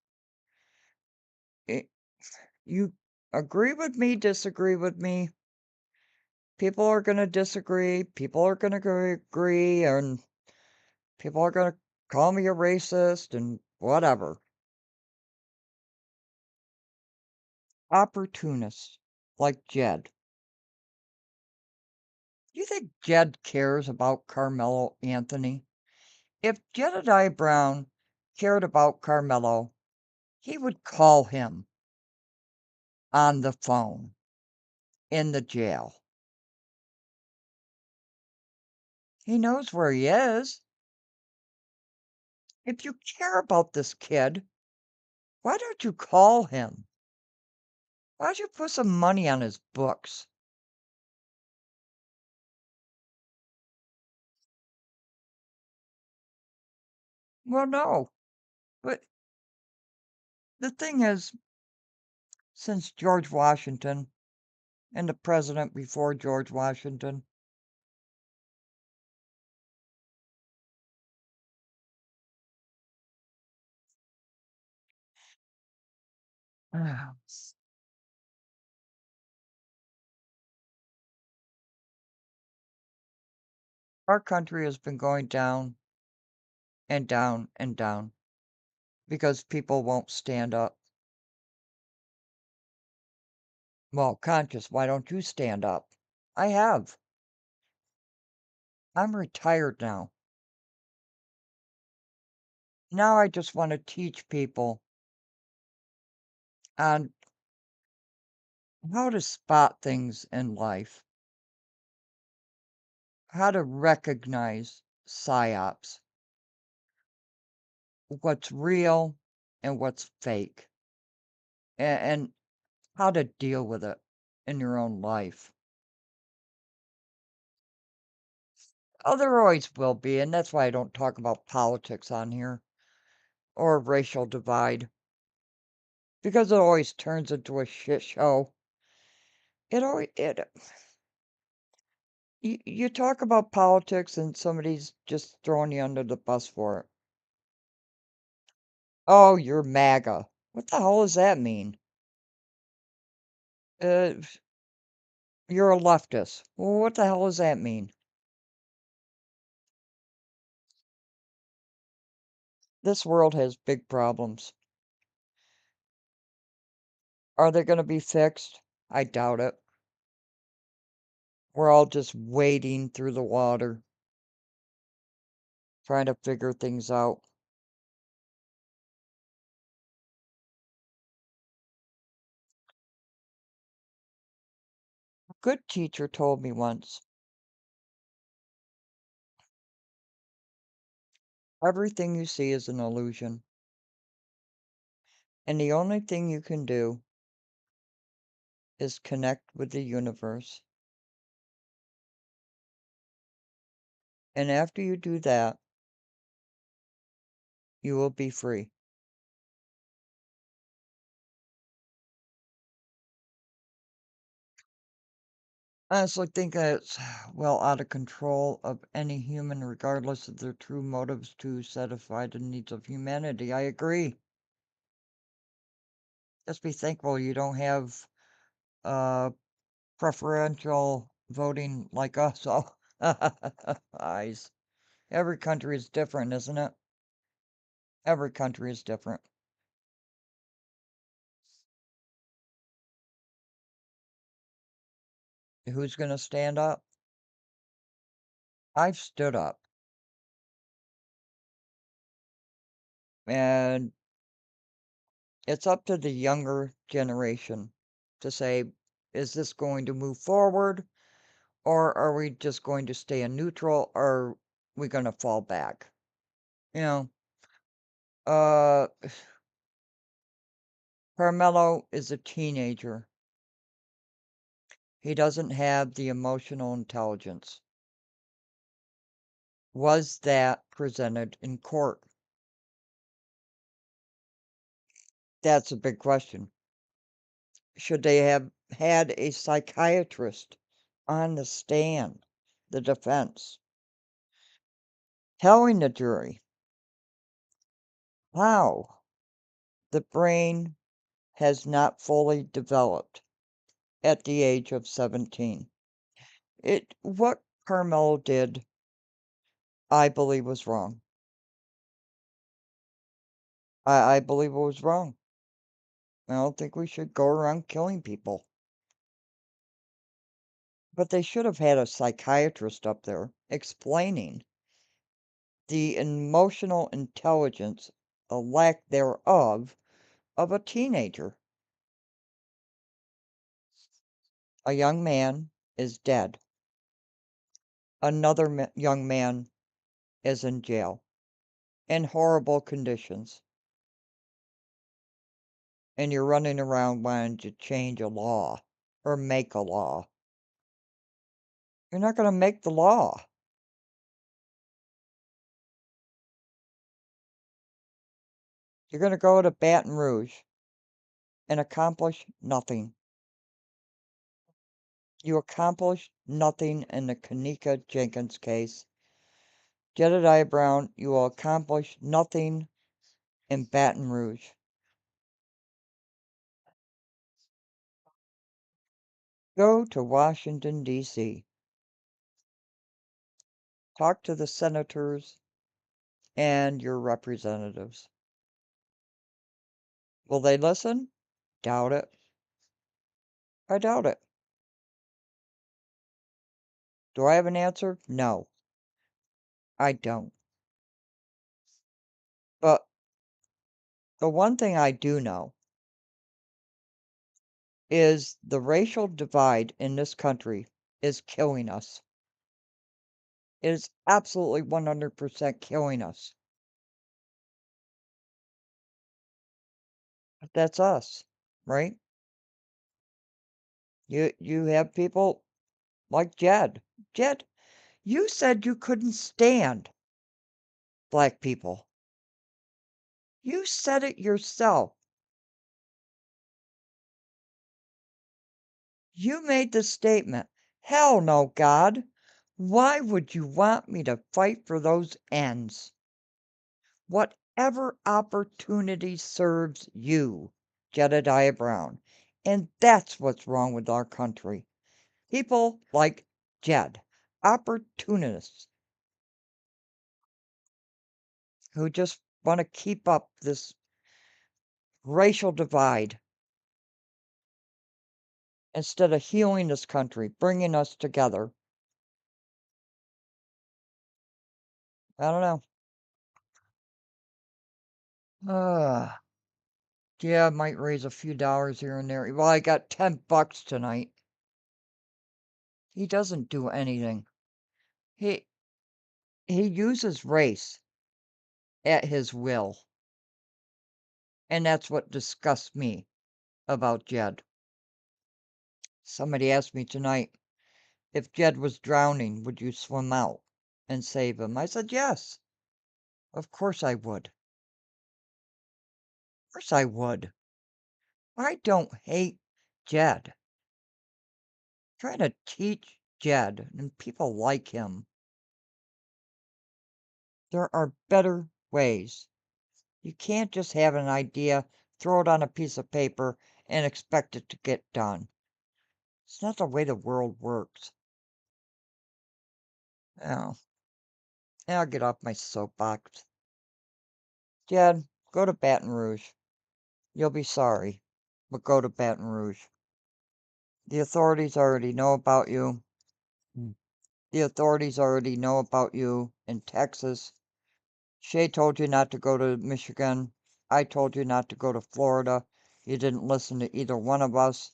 You agree with me, disagree with me, people are going to disagree, people are going to agree, and people are going to call me a racist and whatever. Opportunists like Jed. Do you think Jed cares about Carmelo Anthony? If Jedediah Brown cared about Carmelo, he would call him on the phone in the jail. He knows where he is. If you care about this kid, why don't you call him? Why don't you put some money on his books? Well, no. But the thing is, since George Washington and the president before George Washington, our country has been going down and down and down because people won't stand up. Well, Conscious, why don't you stand up? I have. I'm retired now. Now I just want to teach people on how to spot things in life, how to recognize psyops, what's real and what's fake, and how to deal with it in your own life. Oh, there always will be, and that's why I don't talk about politics on here or racial divide because it always turns into a shit show. You talk about politics and somebody's just throwing you under the bus for it. Oh, you're MAGA. What the hell does that mean? Uh, you're a leftist. Well, what the hell does that mean? This world has big problems. Are they going to be fixed? I doubt it. We're all just wading through the water, trying to figure things out. A good teacher told me once, everything you see is an illusion. And the only thing you can do is connect with the universe. And after you do that, you will be free. I honestly think it's well out of control of any human, regardless of their true motives to satisfy the needs of humanity. I agree. Just be thankful you don't have uh preferential voting like us all. Eyes. Every country is different, isn't it? Every country is different. Who's going to stand up? I've stood up. And it's up to the younger generation to say, is this going to move forward? Or are we just going to stay in neutral? Or are we going to fall back? You know, uh, Carmelo is a teenager. He doesn't have the emotional intelligence. Was that presented in court? That's a big question. Should they have had a psychiatrist on the stand, the defense, telling the jury how the brain has not fully developed at the age of 17? What Carmelo did, I believe was wrong. I believe it was wrong. I don't think we should go around killing people. But they should have had a psychiatrist up there explaining the emotional intelligence, a lack thereof, of a teenager. A young man is dead. Another young man is in jail in horrible conditions. And you're running around wanting to change a law or make a law. You're not going to make the law. You're going to go to Baton Rouge and accomplish nothing. You accomplished nothing in the Kanika Jenkins case. Jedediah Brown, you will accomplish nothing in Baton Rouge. Go to Washington, D.C. Talk to the senators and your representatives. Will they listen? Doubt it. I doubt it. Do I have an answer? No. I don't. But the one thing I do know is the racial divide in this country is killing us. It is absolutely 100% killing us. But that's us, right? You have people like Jed. Jed, you said you couldn't stand black people. You said it yourself. You made the statement, hell no, God. Why would you want me to fight for those ends? Whatever opportunity serves you, Jedediah Brown. And that's what's wrong with our country. People like Jed, opportunists, who just want to keep up this racial divide instead of healing this country, bringing us together. I don't know. Yeah, I might raise a few dollars here and there. Well, I got $10 tonight. He doesn't do anything. He uses race at his will. And that's what disgusts me about Jed. Somebody asked me tonight, if Jed was drowning, would you swim out and save him? I said, yes. Of course I would. Of course I would. I don't hate Jed. I'm trying to teach Jed and people like him. There are better ways. You can't just have an idea, throw it on a piece of paper, and expect it to get done. It's not the way the world works. Oh. I'll get off my soapbox. Jed, go to Baton Rouge. You'll be sorry, but go to Baton Rouge. The authorities already know about you. The authorities already know about you in Texas. Shay told you not to go to Michigan. I told you not to go to Florida. You didn't listen to either one of us.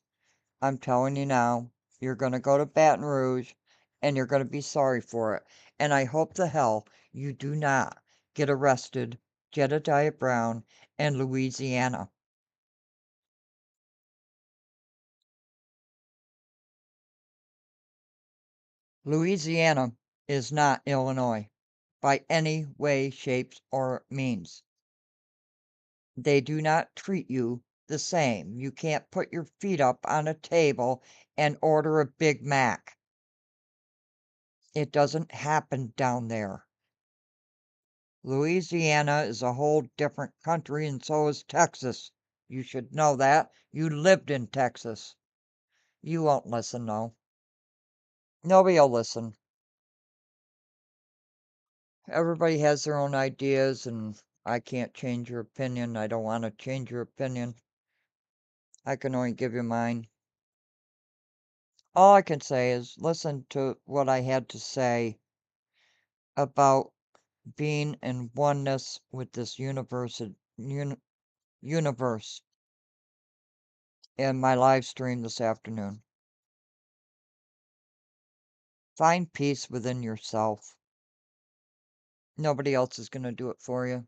I'm telling you now, you're going to go to Baton Rouge and you're going to be sorry for it. And I hope the hell you do not get arrested, Jedediah Brown, in Louisiana. Louisiana is not Illinois by any way, shapes, or means. They do not treat you the same. You can't put your feet up on a table and order a Big Mac. It doesn't happen down there. Louisiana is a whole different country, and so is Texas. You should know that. You lived in Texas. You won't listen, though. Nobody will listen. Everybody has their own ideas, and I can't change your opinion. I don't want to change your opinion. I can only give you mine. All I can say is listen to what I had to say about being in oneness with this universe in my live stream this afternoon. Find peace within yourself. Nobody else is going to do it for you.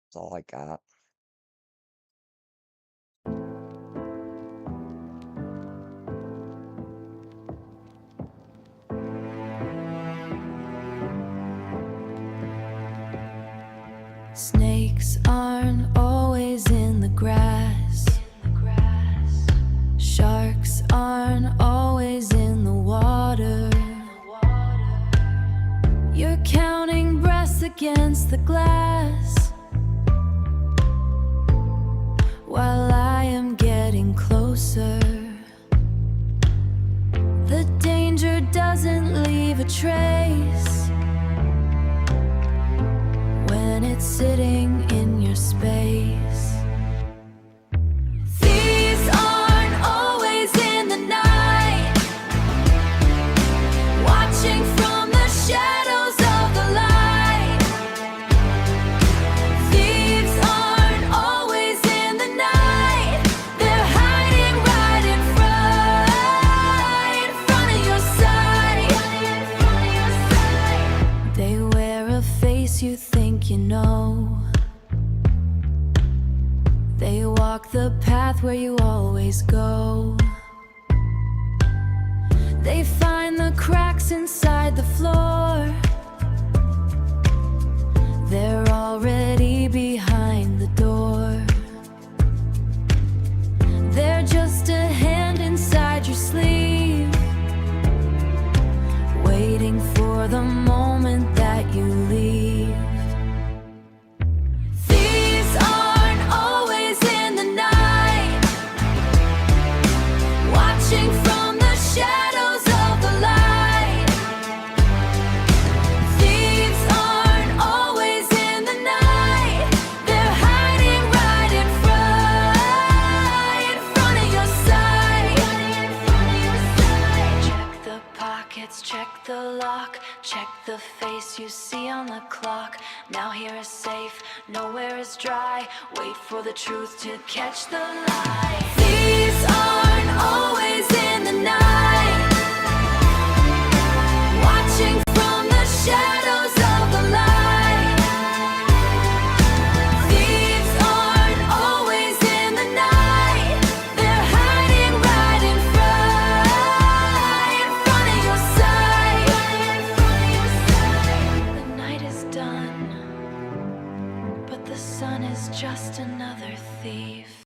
That's all I got. Snakes aren't always in the grass. Sharks aren't always in the water. You're counting breaths against the glass, while I am getting closer. The danger doesn't leave a trace when it's sitting in your space. Thieves aren't always in the night, watching from the shadows of the light. Thieves aren't always in the night, they're hiding right in front of your sight. They wear a face you think you know. They walk the path where you always go. They find the cracks inside the floor. They're already behind the door. They're just a hand inside your sleeve, waiting for the moment that you leave. Thieves aren't always in the night, watching from the shadows of the light. Thieves aren't always in the night, they're hiding right in front of your sight. Check the pockets, check the lock, check the face you see on the clock. Now here is safe, nowhere is dry. Wait for the truth to catch the light. Thieves aren't always in the night, watching from the shadows of the light. Thieves aren't always in the night, they're hiding right in front of your sight. The night is done, but the sun is just another thief.